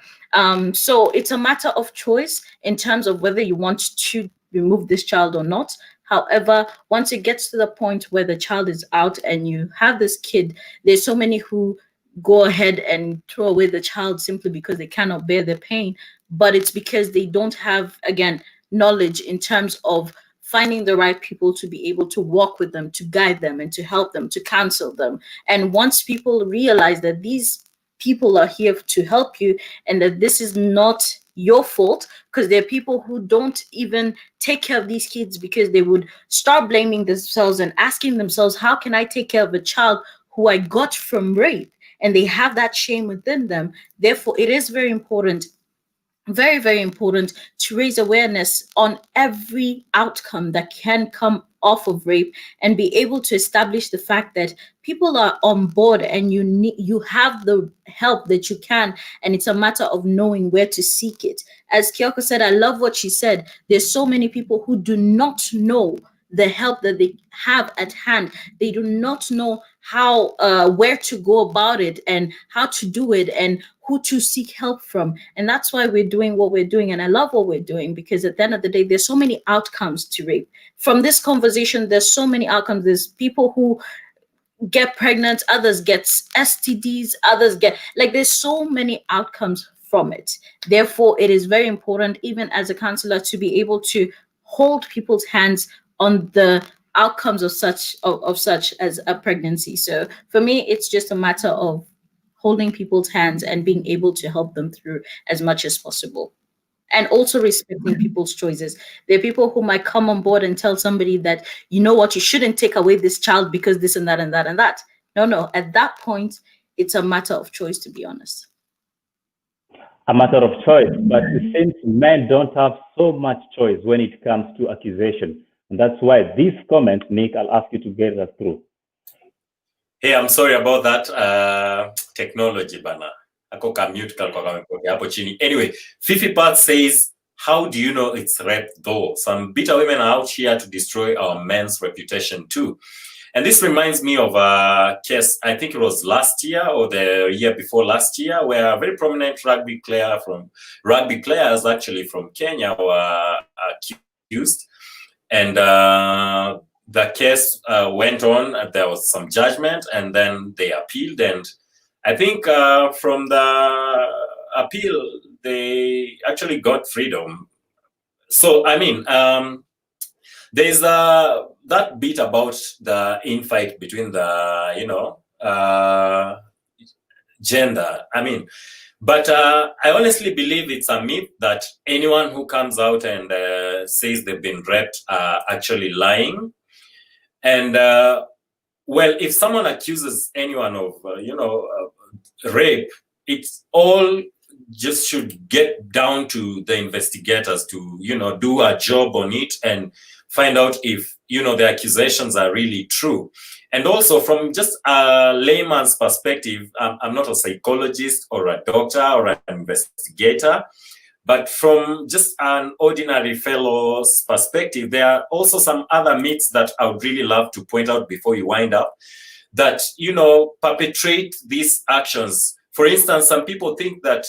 So it's a matter of choice in terms of whether you want to remove this child or not. However, once it gets to the point where the child is out and you have this kid, there's so many who go ahead and throw away the child simply because they cannot bear the pain, but it's because they don't have, again, knowledge in terms of finding the right people to be able to walk with them, to guide them, and to help them, to counsel them. And once people realize that these people are here to help you and that this is not your fault, because there are people who don't even take care of these kids because they would start blaming themselves and asking themselves, how can I take care of a child who I got from rape? And they have that shame within them. Therefore, it is very important, very, very important, to raise awareness on every outcome that can come off of rape, and be able to establish the fact that people are on board and you have the help that you can, and it's a matter of knowing where to seek it. As Kyoko said, I love what she said. There's so many people who do not know the help that they have at hand. They do not know how where to go about it, and how to do it, and who to seek help from. And that's why we're doing what we're doing. And I love what we're doing, because at the end of the day, there's so many outcomes to rape. From this conversation, there's so many outcomes. There's people who get pregnant, others get STDs, others get, like, there's so many outcomes from it. Therefore, it is very important, even as a counselor, to be able to hold people's hands on the outcomes of such as a pregnancy. So for me, it's just a matter of holding people's hands and being able to help them through as much as possible. and also respecting people's choices. There are people who might come on board and tell somebody that, you know what, you shouldn't take away this child because this and that and that and that. No, at that point, it's a matter of choice, to be honest. A matter of choice, but it seems men don't have so much choice when it comes to accusation. And that's why this comment, Nick, I'll ask you to get us through. Hey, I'm sorry about that technology, bana. Ako mute hapo chini. Anyway, Fifi Part says, how do you know it's rape though? Some bitter women are out here to destroy our men's reputation too. And this reminds me of a case, I think it was last year or the year before last year, where a very prominent rugby players actually from Kenya were accused. And the case went on, there was some judgment, and then they appealed. And I think from the appeal, they actually got freedom. So, I mean, there's that bit about the infight between the, gender. I mean, but I honestly believe it's a myth that anyone who comes out and says they've been raped are actually lying. And well, if someone accuses anyone of, rape, it's all just should get down to the investigators to, do a job on it and find out if, the accusations are really true. And also from just a layman's perspective, I'm not a psychologist or a doctor or an investigator, but from just an ordinary fellow's perspective, there are also some other myths that I would really love to point out before you wind up that, perpetrate these actions. For instance, some people think that,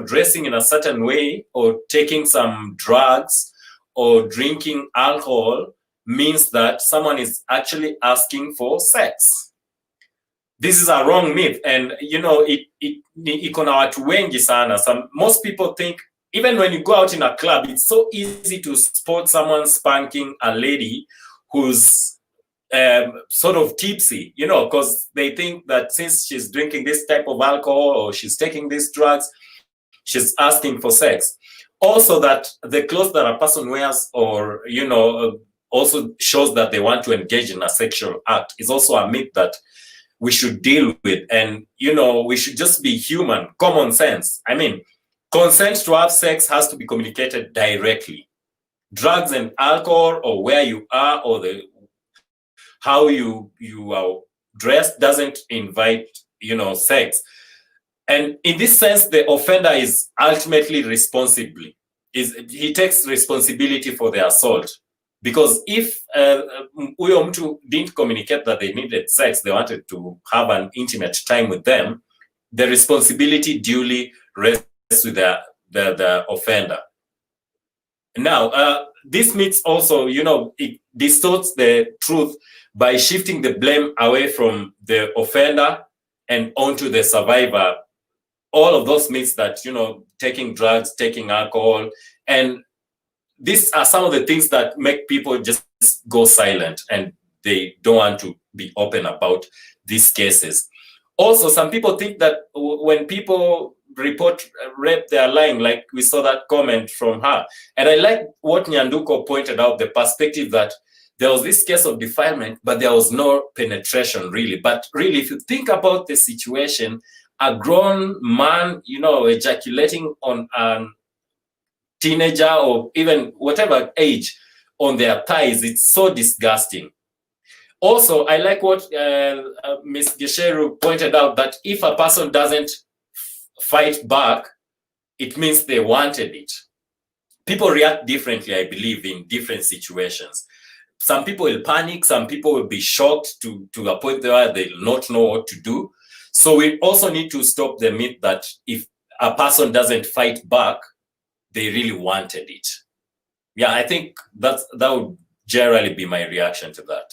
dressing in a certain way or taking some drugs or drinking alcohol means that someone is actually asking for sex. This is a wrong myth. And, iko na watu wengi sana. Most people think, even when you go out in a club, it's so easy to spot someone spanking a lady who's sort of tipsy, because they think that since she's drinking this type of alcohol or she's taking these drugs, she's asking for sex. Also, that the clothes that a person wears or, also shows that they want to engage in a sexual act is also a myth that we should deal with. And, we should just be human, common sense. I mean, consent to have sex has to be communicated directly. Drugs and alcohol or where you are or how you are dressed doesn't invite, sex. And in this sense, the offender is ultimately he takes responsibility for the assault. Because if huyo mtu didn't communicate that they needed sex, they wanted to have an intimate time with them, the responsibility duly rests with the offender. Now, this myth also, it distorts the truth by shifting the blame away from the offender and onto the survivor. All of those myths that, taking drugs, taking alcohol, and these are some of the things that make people just go silent and they don't want to be open about these cases. Also, some people think that when people report rape, they are lying, like we saw that comment from her. And I like what Nyanduko pointed out, the perspective that there was this case of defilement, but there was no penetration really. But really, if you think about the situation, a grown man, ejaculating on an teenager or even whatever age on their thighs, it's so disgusting. Also, I like what Ms. Gesheru pointed out, that if a person doesn't fight back, it means they wanted it. People react differently, I believe, in different situations. Some people will panic, some people will be shocked to a point where they'll not know what to do. So we also need to stop the myth that if a person doesn't fight back, they really wanted it. Yeah, I think that would generally be my reaction to that.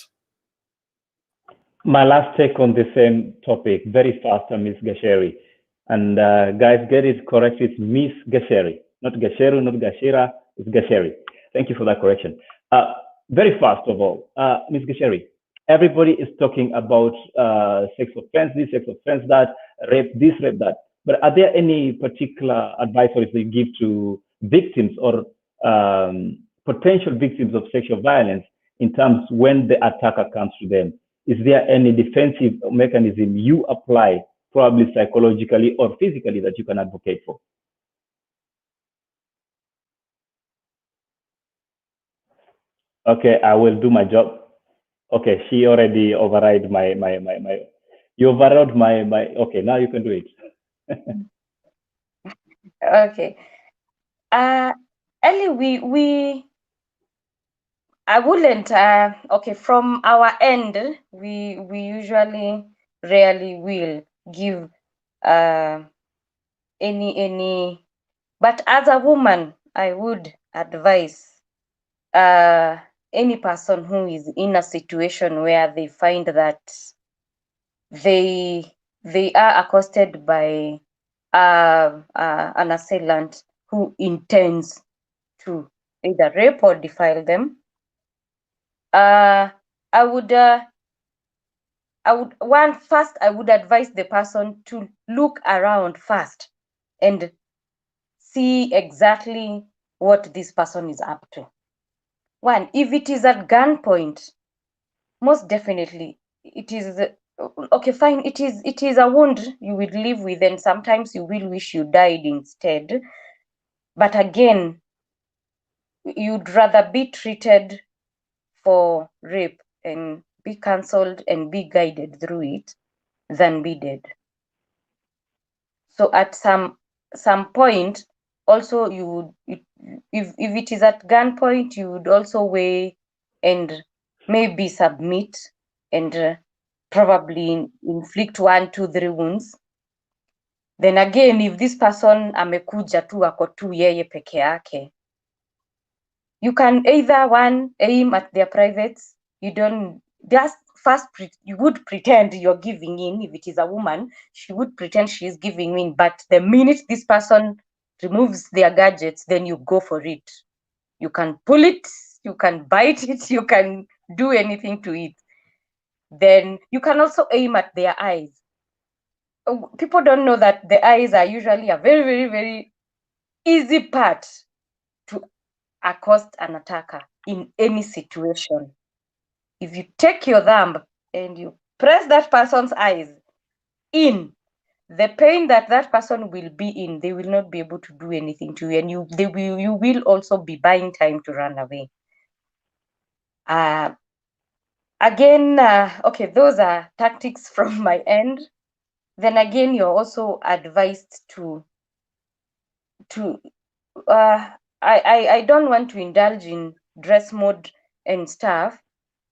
My last take on the same topic, very fast, Ms. Gasheri. And guys, get it correct, it's Miss Gasheri, not Gasheru, not Gashira, it's Gasheri. Thank you for that correction. Very fast of all, Ms. Gasheri, everybody is talking about sex offense, this, sex offense, that, rape this, rape that. But are there any particular advice or you give to victims or potential victims of sexual violence in terms when the attacker comes to them? Is there any defensive mechanism you apply, probably psychologically or physically, that you can advocate for? Okay, I will do my job. Okay, she already override my. You overrode my. Okay, now you can do it. Okay. Ellie, I wouldn't. Okay, from our end, we usually rarely will give any. But as a woman, I would advise any person who is in a situation where they find that they are accosted by an assailant who intends to either rape or defile them. I would advise the person to look around first and see exactly what this person is up to. One, if it is at gunpoint, most definitely it is okay, fine. It is a wound you will live with, and sometimes you will wish you died instead. But again, you'd rather be treated for rape and be cancelled and be guided through it than be dead. So at some point, also you would, if it is at gunpoint, you would also weigh and maybe submit and probably inflict 1, 2, 3 wounds. Then again, if this person amekuja tu ako tu yeye peke yake, you can either one, aim at their privates. You don't just first you would pretend you're giving in. If it is a woman, she would pretend she is giving in, but the minute this person removes their gadgets, then you go for it. You can pull it, you can bite it, you can do anything to it. Then you can also aim at their eyes. People don't know that the eyes are usually a very, very, very easy part to accost an attacker in any situation. If you take your thumb and you press that person's eyes in, the pain that person will be in, they will not be able to do anything to you, and you will also be buying time to run away. Again, okay, those are tactics from my end. Then again, you're also advised to I don't want to indulge in dress mode and stuff,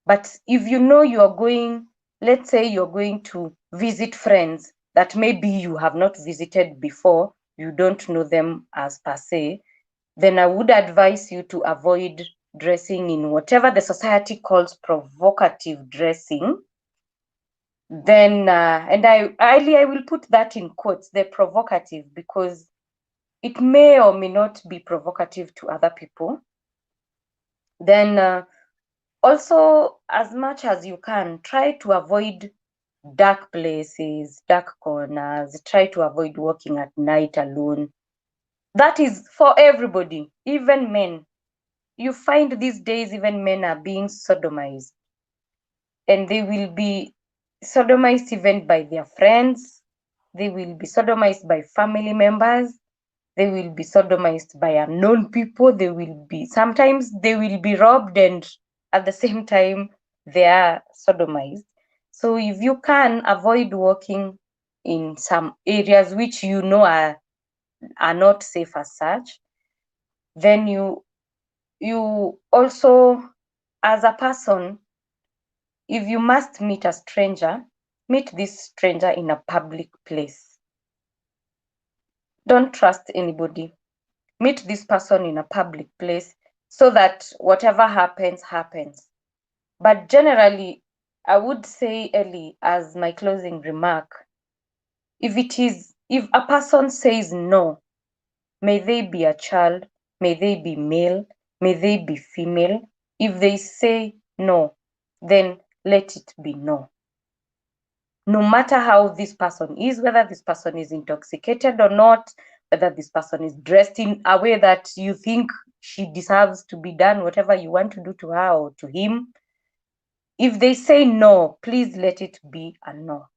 but if you know you're going, let's say you're going to visit friends that maybe you have not visited before, you don't know them as per se, then I would advise you to avoid dressing in whatever the society calls provocative dressing. Then, and I will put that in quotes, the provocative, because it may or may not be provocative to other people. Then also, as much as you can, try to avoid dark places, dark corners. Try to avoid walking at night alone. That is for everybody, even men. You find these days even men are being sodomized, and they will be sodomized even by their friends. They will be sodomized by family members. They will be sodomized by unknown people. Sometimes they will be robbed, and at the same time they are sodomized. So if you can avoid walking in some areas which you know are not safe as such, then you also, as a person, if you must meet a stranger, meet this stranger in a public place. Don't trust anybody. Meet this person in a public place so that whatever happens, happens. But generally, I would say, Ellie, as my closing remark, if a person says no, may they be a child, may they be male, may they be female, if they say no, then let it be no. No matter how this person is, whether this person is intoxicated or not, whether this person is dressed in a way that you think she deserves to be done whatever you want to do to her or to him. If they say no, please let it be a no.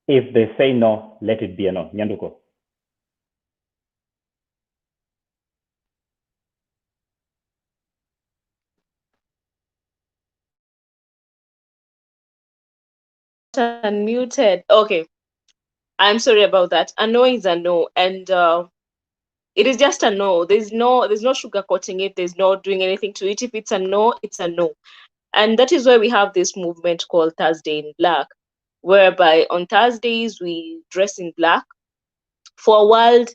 If they say no, let it be a no. Nyanduko. Unmuted. Okay. I'm sorry about that. A no is a no. And it is just a no. There's no sugarcoating it. There's no doing anything to it. If it's a no, it's a no. And that is why we have this movement called Thursday in Black, whereby on Thursdays we dress in black for a world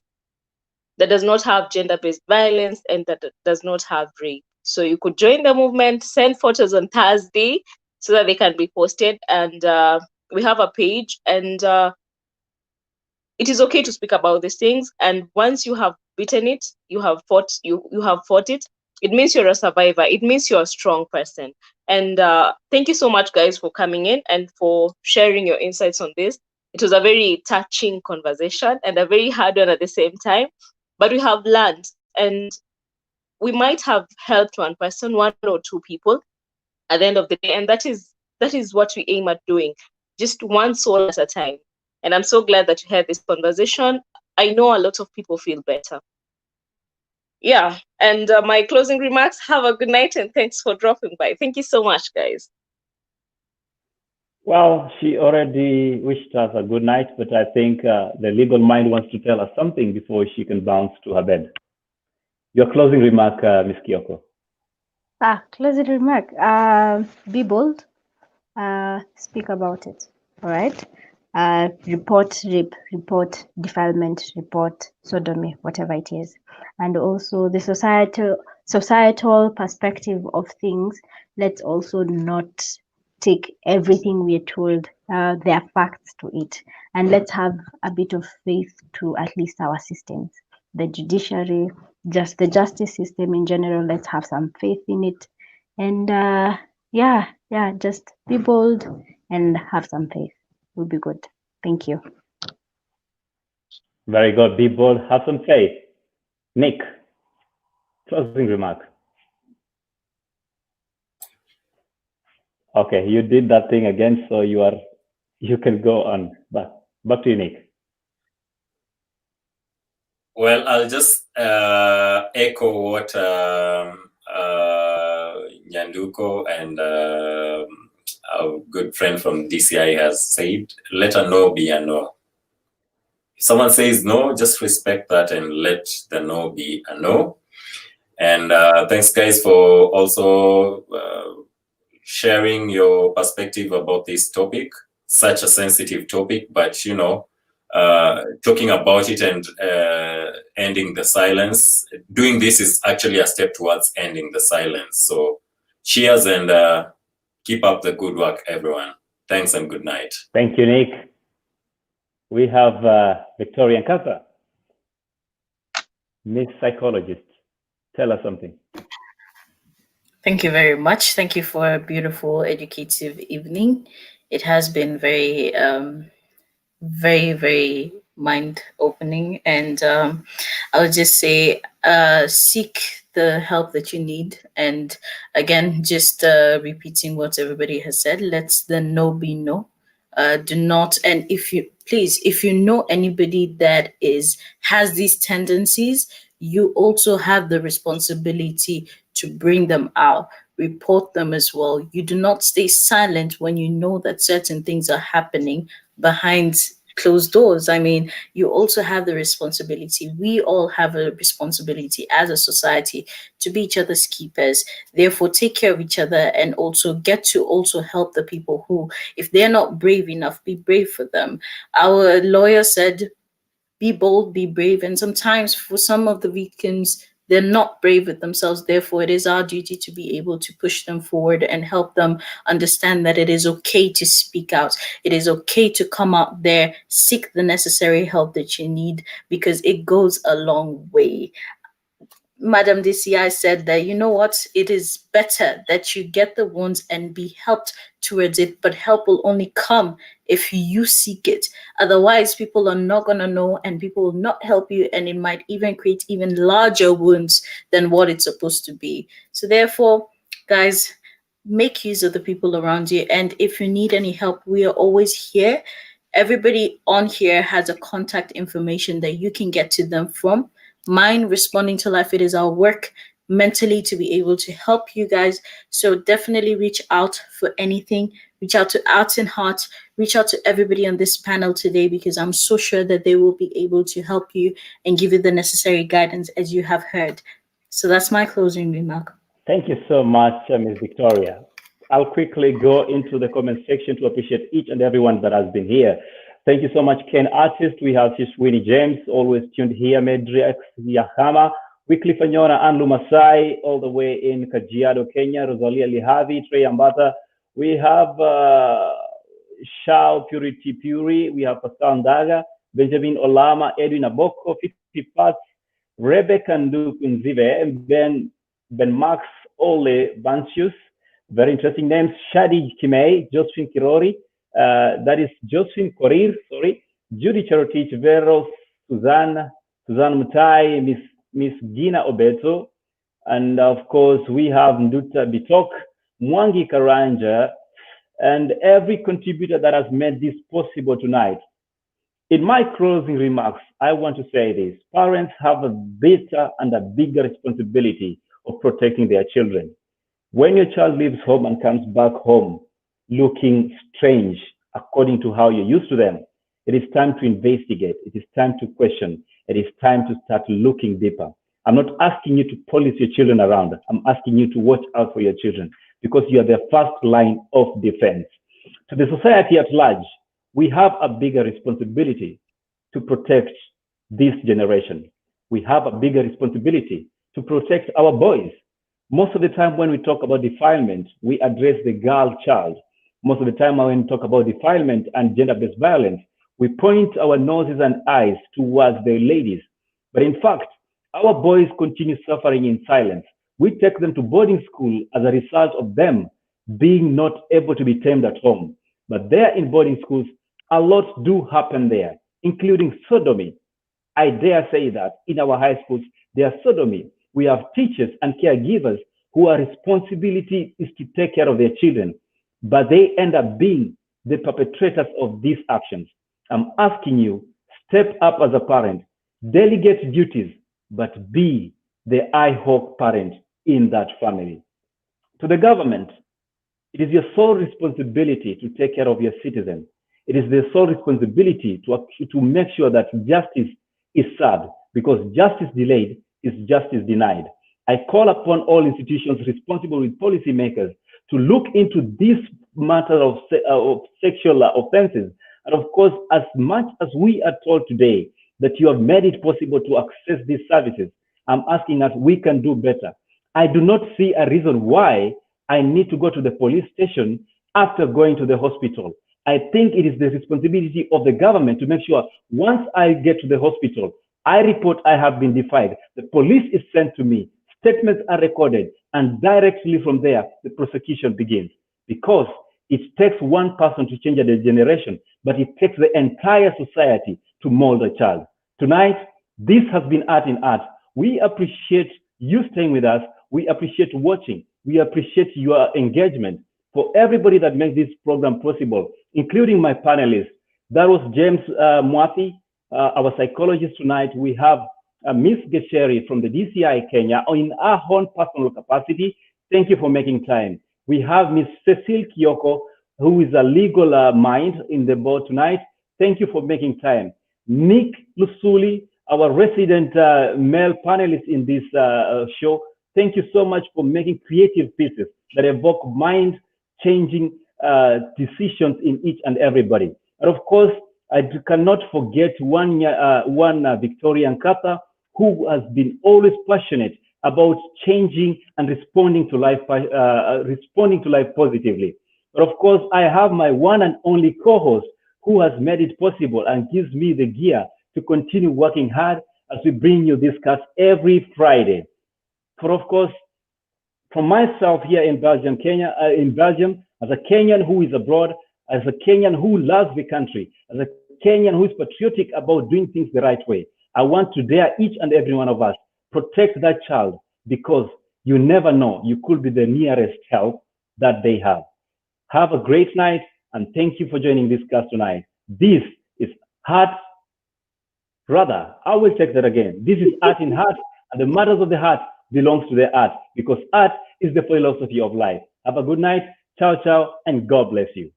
that does not have gender-based violence and that does not have rape. So you could join the movement, send photos on Thursday so that they can be posted. And we have a page, and it is okay to speak about these things. And once you have beaten it, you have fought it. It means you're a survivor. It means you're a strong person. And thank you so much, guys, for coming in and for sharing your insights on this. It was a very touching conversation and a very hard one at the same time. But we have learned, and we might have helped one person, one or two people at the end of the day. And that is what we aim at doing, just one soul at a time. And I'm so glad that you had this conversation. I know a lot of people feel better. Yeah, and my closing remarks, have a good night and thanks for dropping by. Thank you so much, guys. Well, she already wished us a good night, but I think the legal mind wants to tell us something before she can bounce to her bed. Your closing remark, Ms. Kyoko. Closing remark. Be bold. Speak about it. All right. Report rape, report defilement, report sodomy, whatever it is. And also the societal perspective of things. Let's also not take everything we are told. There are facts to it. And let's have a bit of faith to at least our systems. The judiciary, just the justice system in general, let's have some faith in it. And just be bold and have some faith. Will be good. Thank you. Very good. Be bold, have some faith. Nick, closing remark. Okay, you did that thing again, so you can go on. Back to you, Nick. Well, I'll just echo what Nyanduko and our good friend from DCI has said. Let a no be a no. If someone says no, just respect that and let the no be a no. And thanks, guys, for also sharing your perspective about this topic, such a sensitive topic, but talking about it and ending the silence. Doing this is actually a step towards ending the silence. So cheers and keep up the good work, everyone. Thanks and good night. Thank you, Nick. We have Victoria Nkata, Miss Psychologist. Tell us something. Thank you very much. Thank you for a beautiful, educative evening. It has been very, very, very mind-opening. And I would just say, seek the help that you need. And again, just repeating what everybody has said, let the no be no. Do not, and if you know anybody that has these tendencies, you also have the responsibility to bring them out, report them as well. You do not stay silent when you know that certain things are happening behind closed doors. I mean, you also have the responsibility. We all have a responsibility as a society to be each other's keepers. Therefore, take care of each other and also get to also help the people who, if they're not brave enough, be brave for them. Our lawyer said, be bold, be brave. And sometimes for some of the victims, they're not brave with themselves. Therefore, it is our duty to be able to push them forward and help them understand that it is okay to speak out. It is okay to come out there, seek the necessary help that you need, because it goes a long way. Madam DCI said that, you know what, it is better that you get the wounds and be helped towards it, but help will only come if you seek it. Otherwise, people are not going to know, and people will not help you, and it might even create even larger wounds than what it's supposed to be. So therefore, guys, make use of the people around you. And if you need any help, we are always here. Everybody on here has a contact information that you can get to them from. Mine, Responding to Life, it is our work mentally to be able to help you guys. So definitely reach out for anything. Reach out to Arts and Heart. Reach out to everybody on this panel today, because I'm so sure that they will be able to help you and give you the necessary guidance as you have heard. So that's my closing remark. Thank you so much, Ms. Victoria. I'll quickly go into the comment section to appreciate each and everyone that has been here. Thank you so much, Ken Artist. We have Winnie James, always tuned here, Medrix Yahama, Wycliffe Anyona, Anlu Masai, all the way in Kajiado, Kenya, Rosalia Lihavi, Trey Ambata. We have Shao Purity Puri, we have Pascal Ndaga, Benjamin Olama, Edwin Aboko, 50 Pats, Rebecca Ndukunzive, Ben Max Ole Bancius, very interesting names, Shadi Kimei, Josephine Kirori, that is Josephine Korir, sorry, Judy Charotich, Vero, Suzanne Mutai, Miss Gina Obeto, and of course we have Nduta Bitok, Mwangi Karanja, and every contributor that has made this possible tonight. In my closing remarks, I want to say this: parents have a better and a bigger responsibility of protecting their children. When your child leaves home and comes back home looking strange according to how you're used to them, it is time to investigate. It is time to question. It is time to start looking deeper. I'm not asking you to police your children around. I'm asking you to watch out for your children, because you are the first line of defense. To the society at large, we have a bigger responsibility to protect this generation. We have a bigger responsibility to protect our boys. Most of the time when we talk about defilement, we address the girl child. Most of the time when we talk about defilement and gender-based violence, we point our noses and eyes towards the ladies. But in fact, our boys continue suffering in silence. We take them to boarding school as a result of them being not able to be tamed at home. But there in boarding schools, a lot do happen there, including sodomy. I dare say that in our high schools, there are sodomy. We have teachers and caregivers who are responsibility is to take care of their children, but they end up being the perpetrators of these actions. I'm asking you, step up as a parent, delegate duties, but be the eye-hawk parent in that family. To the government, it is your sole responsibility to take care of your citizens. It is their sole responsibility to make sure that justice is served, because justice delayed is justice denied. I call upon all institutions responsible with policymakers to look into this matter of sexual offenses. And of course, as much as we are told today that you have made it possible to access these services, I'm asking us, we can do better. I do not see a reason why I need to go to the police station after going to the hospital. I think it is the responsibility of the government to make sure once I get to the hospital, I report I have been defied. The police is sent to me, statements are recorded, and directly from there, the prosecution begins. Because it takes one person to change a generation, but it takes the entire society to mold a child. Tonight, this has been Art in Art. We appreciate you staying with us. We appreciate watching. We appreciate your engagement. For everybody that makes this program possible, including my panelists, that was James Mwathi, our psychologist tonight. We have Miss Gesheri from the DCI Kenya in our own personal capacity. Thank you for making time. We have Miss Cecile Kioko, who is a legal mind in the board tonight. Thank you for making time. Nick Lusuli, our resident male panelist in this show. Thank you so much for making creative pieces that evoke mind-changing decisions in each and everybody. And of course, I cannot forget one Victorian Kata, who has been always passionate about changing and responding to life positively. But of course, I have my one and only co-host who has made it possible and gives me the gear to continue working hard as we bring you this cast every Friday. For of course, from myself here in Belgium, as a Kenyan who is abroad, as a Kenyan who loves the country, as a Kenyan who is patriotic about doing things the right way, I want to dare each and every one of us, protect that child, because you never know, you could be the nearest help that they have. Have a great night, and thank you for joining this class tonight. This is Heart, brother, I will take that again. This is Art in Heart, and the matters of the heart belongs to the art, because art is the philosophy of life. Have a good night, ciao, ciao, and God bless you.